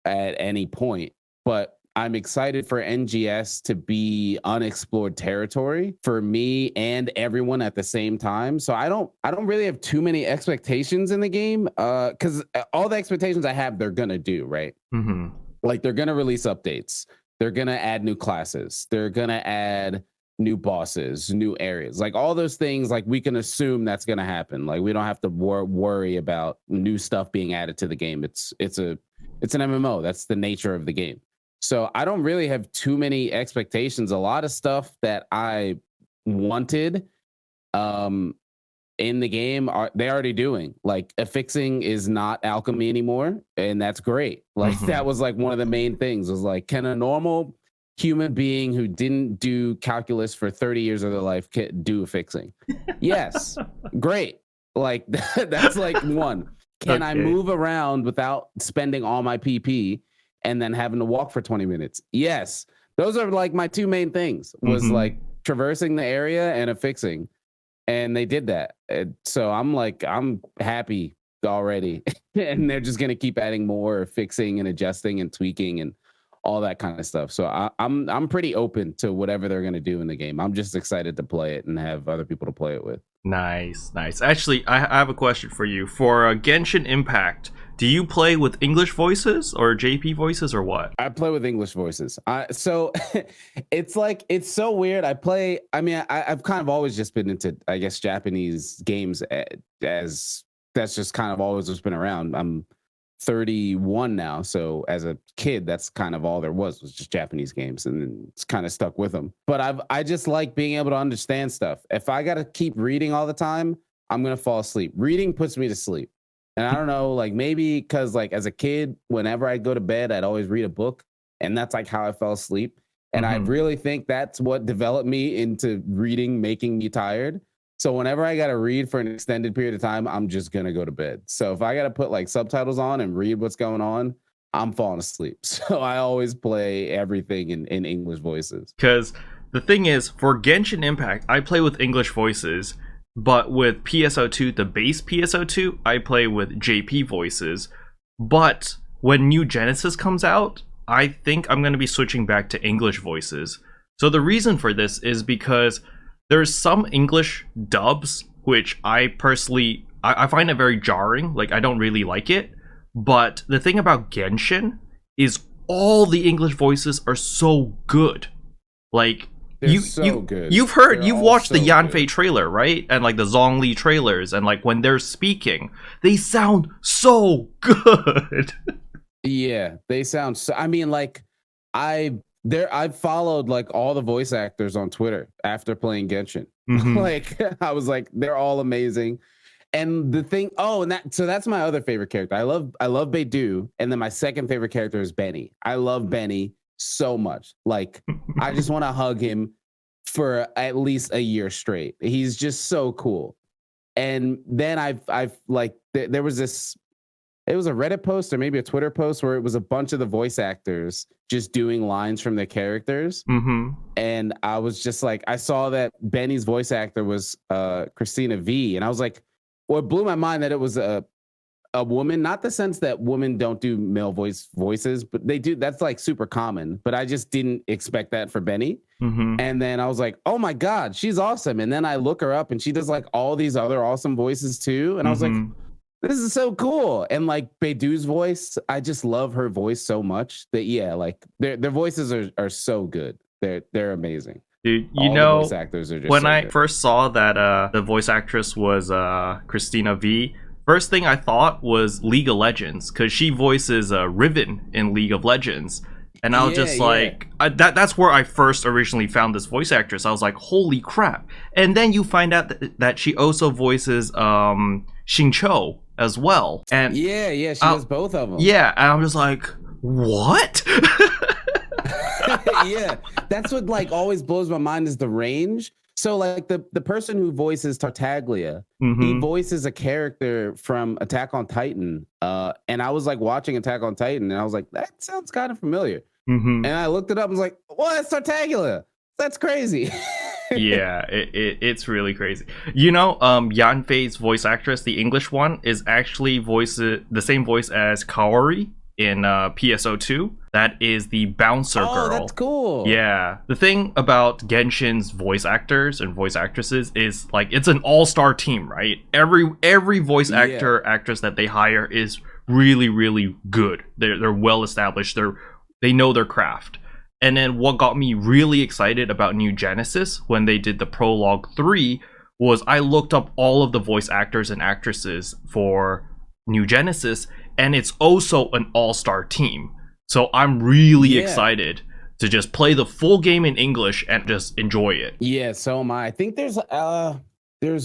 at any point. But I'm excited for NGS to be unexplored territory for me and everyone at the same time. So I don't really have too many expectations in the game, because all the expectations I have, they're gonna do, right? Mm-hmm. Like they're gonna release updates, they're gonna add new classes, they're gonna add new bosses, new areas, like all those things. Like we can assume that's gonna happen. Like we don't have to worry about new stuff being added to the game. It's It's an MMO. That's the nature of the game. So I don't really have too many expectations. A lot of stuff that I wanted um in the game are they already doing. Like affixing is not alchemy anymore, and that's great. Like that was like one of the main things was like, can a normal human being who didn't do calculus for 30 years of their life do affixing? Yes. Great. Like that's like one. Can I move around without spending all my PP and then having to walk for 20 minutes? Yes. Those are like my two main things was like traversing the area and affixing. And they did that. So I'm like, I'm happy already. And they're just going to keep adding more, fixing and adjusting and tweaking and all that kind of stuff. So I'm pretty open to whatever they're going to do in the game. I'm just excited to play it and have other people to play it with. Nice. Actually, I have a question for you. For Genshin Impact, do you play with English voices or JP voices or what? I play with English voices. So it's like, it's so weird. I've kind of always just been into, I guess, Japanese games as that's just kind of always just been around. I'm 31 now. So as a kid, that's kind of all there was just Japanese games, and it's kind of stuck with them. But I just like being able to understand stuff. If I got to keep reading all the time, I'm going to fall asleep. Reading puts me to sleep. And I don't know, like maybe because like as a kid, whenever I'd go to bed, I'd always read a book, and that's like how I fell asleep. And I really think that's what developed me into reading, making me tired. So whenever I got to read for an extended period of time, I'm just going to go to bed. So if I got to put like subtitles on and read what's going on, I'm falling asleep. So I always play everything in English voices. Because the thing is, for Genshin Impact, I play with English voices, but with PSO2, the base PSO2, I play with JP voices. But when New Genesis comes out, I think I'm going to be switching back to English voices. So the reason for this is because there's some English dubs, which I personally, I find it very jarring. Like, I don't really like it. But the thing about Genshin is all the English voices are so good. Like, good. You've watched the Yanfei trailer, right? And like the Zhongli trailers, and like when they're speaking, they sound so good. Yeah, they sound so, I mean, like, I've followed like all the voice actors on Twitter after playing Genshin. Like I was like, they're all amazing. And the thing, that's my other favorite character. I love Beidou, and then my second favorite character is Benny. I love Benny so much. Like I just want to hug him for at least a year straight. He's just so cool. And then I've like there was this. It was a Reddit post or maybe a Twitter post where it was a bunch of the voice actors just doing lines from their characters. And I was just like, I saw that Benny's voice actor was Christina V. And I was like, well, it blew my mind that it was a woman, not the sense that women don't do male voices, but they do. That's like super common. But I just didn't expect that for Benny. And then I was like, oh my God, she's awesome. And then I look her up and she does like all these other awesome voices too. And I was like, this is so cool. And like Beidou's voice, I just love her voice so much that like their voices are so good. They're amazing. Dude, all the voice actors are just when so I good. first saw that the voice actress was Christina V, first thing I thought was League of Legends, because she voices Riven in League of Legends. And I was just like, that's where I first originally found this voice actress. I was like, holy crap. And then you find out that she also voices Xingqiu as well. And she does both of them. Yeah, and I'm just like, what? Yeah, that's what like always blows my mind is the range. So like the person who voices Tartaglia, he voices a character from Attack on Titan. And I was like watching Attack on Titan, and I was like, that sounds kind of familiar. And I looked it up and was like, well, it's Tartaglia. That's crazy. Yeah, it's really crazy. You know, Yanfei's voice actress, the English one, is actually the same voice as Kaori in PSO2. That is the bouncer girl. Oh, that's cool. Yeah. The thing about Genshin's voice actors and voice actresses is like it's an all-star team, right? Every voice actress that they hire is really, really good. They're well established. They know their craft. And then what got me really excited about New Genesis when they did the Prologue 3 was I looked up all of the voice actors and actresses for New Genesis, and it's also an all-star team. So I'm really excited to just play the full game in English and just enjoy it. Yeah, so am I. I think there's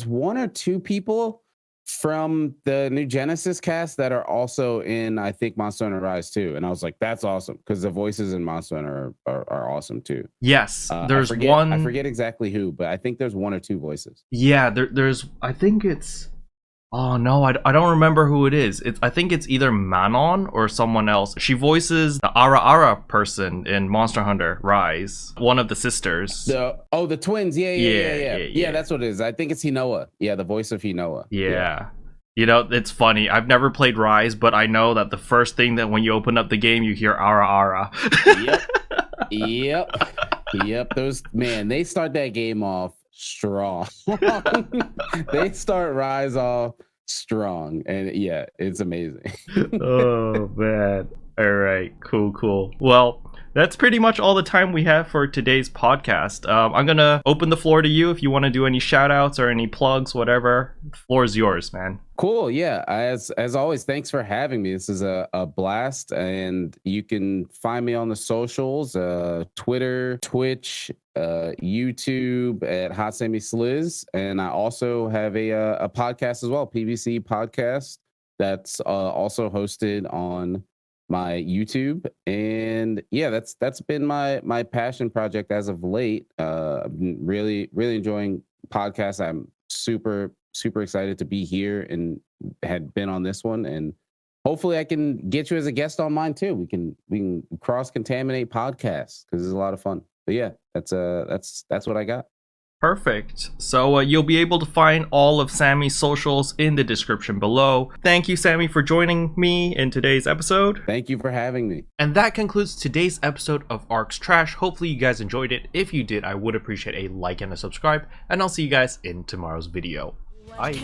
one or two people from the new Genesis cast that are also in, I think, Monster Hunter Rise too. And I was like, that's awesome, because the voices in Monster Hunter are awesome too. Yes, there's one. I forget exactly who, but I think there's one or two voices. Yeah, there's. I think it's. Oh no, I don't remember who it is. I think it's either Manon or someone else. She voices the Ara Ara person in Monster Hunter Rise, one of the sisters. The twins. Yeah, that's what it is. I think it's Hinoa. Yeah, the voice of Hinoa. Yeah. You know, it's funny. I've never played Rise, but I know that the first thing that when you open up the game, you hear Ara Ara. Yep. Those, man, they start that game off strong. They start Rise off strong, and yeah, it's amazing. Oh man. All right, cool. Well, that's pretty much all the time we have for today's podcast. I'm gonna open the floor to you if you want to do any shout outs or any plugs, whatever. The floor is yours, man. Cool. Yeah, as always, thanks for having me. This is a blast, and you can find me on the socials, Twitter, Twitch, YouTube at Hotsammysliz, and I also have a podcast as well, PVC podcast, that's also hosted on my YouTube. And yeah, that's been my passion project as of late. I've been really enjoying podcasts. I'm super excited to be here and had been on this one, and hopefully I can get you as a guest on mine too. We can cross contaminate podcasts, because it's a lot of fun. But yeah, that's what I got. Perfect. So you'll be able to find all of Sami's socials in the description below. Thank you, Sami, for joining me in today's episode. Thank you for having me. And that concludes today's episode of Arks Trash. Hopefully you guys enjoyed it. If you did, I would appreciate a like and a subscribe, and I'll see you guys in tomorrow's video. Bye.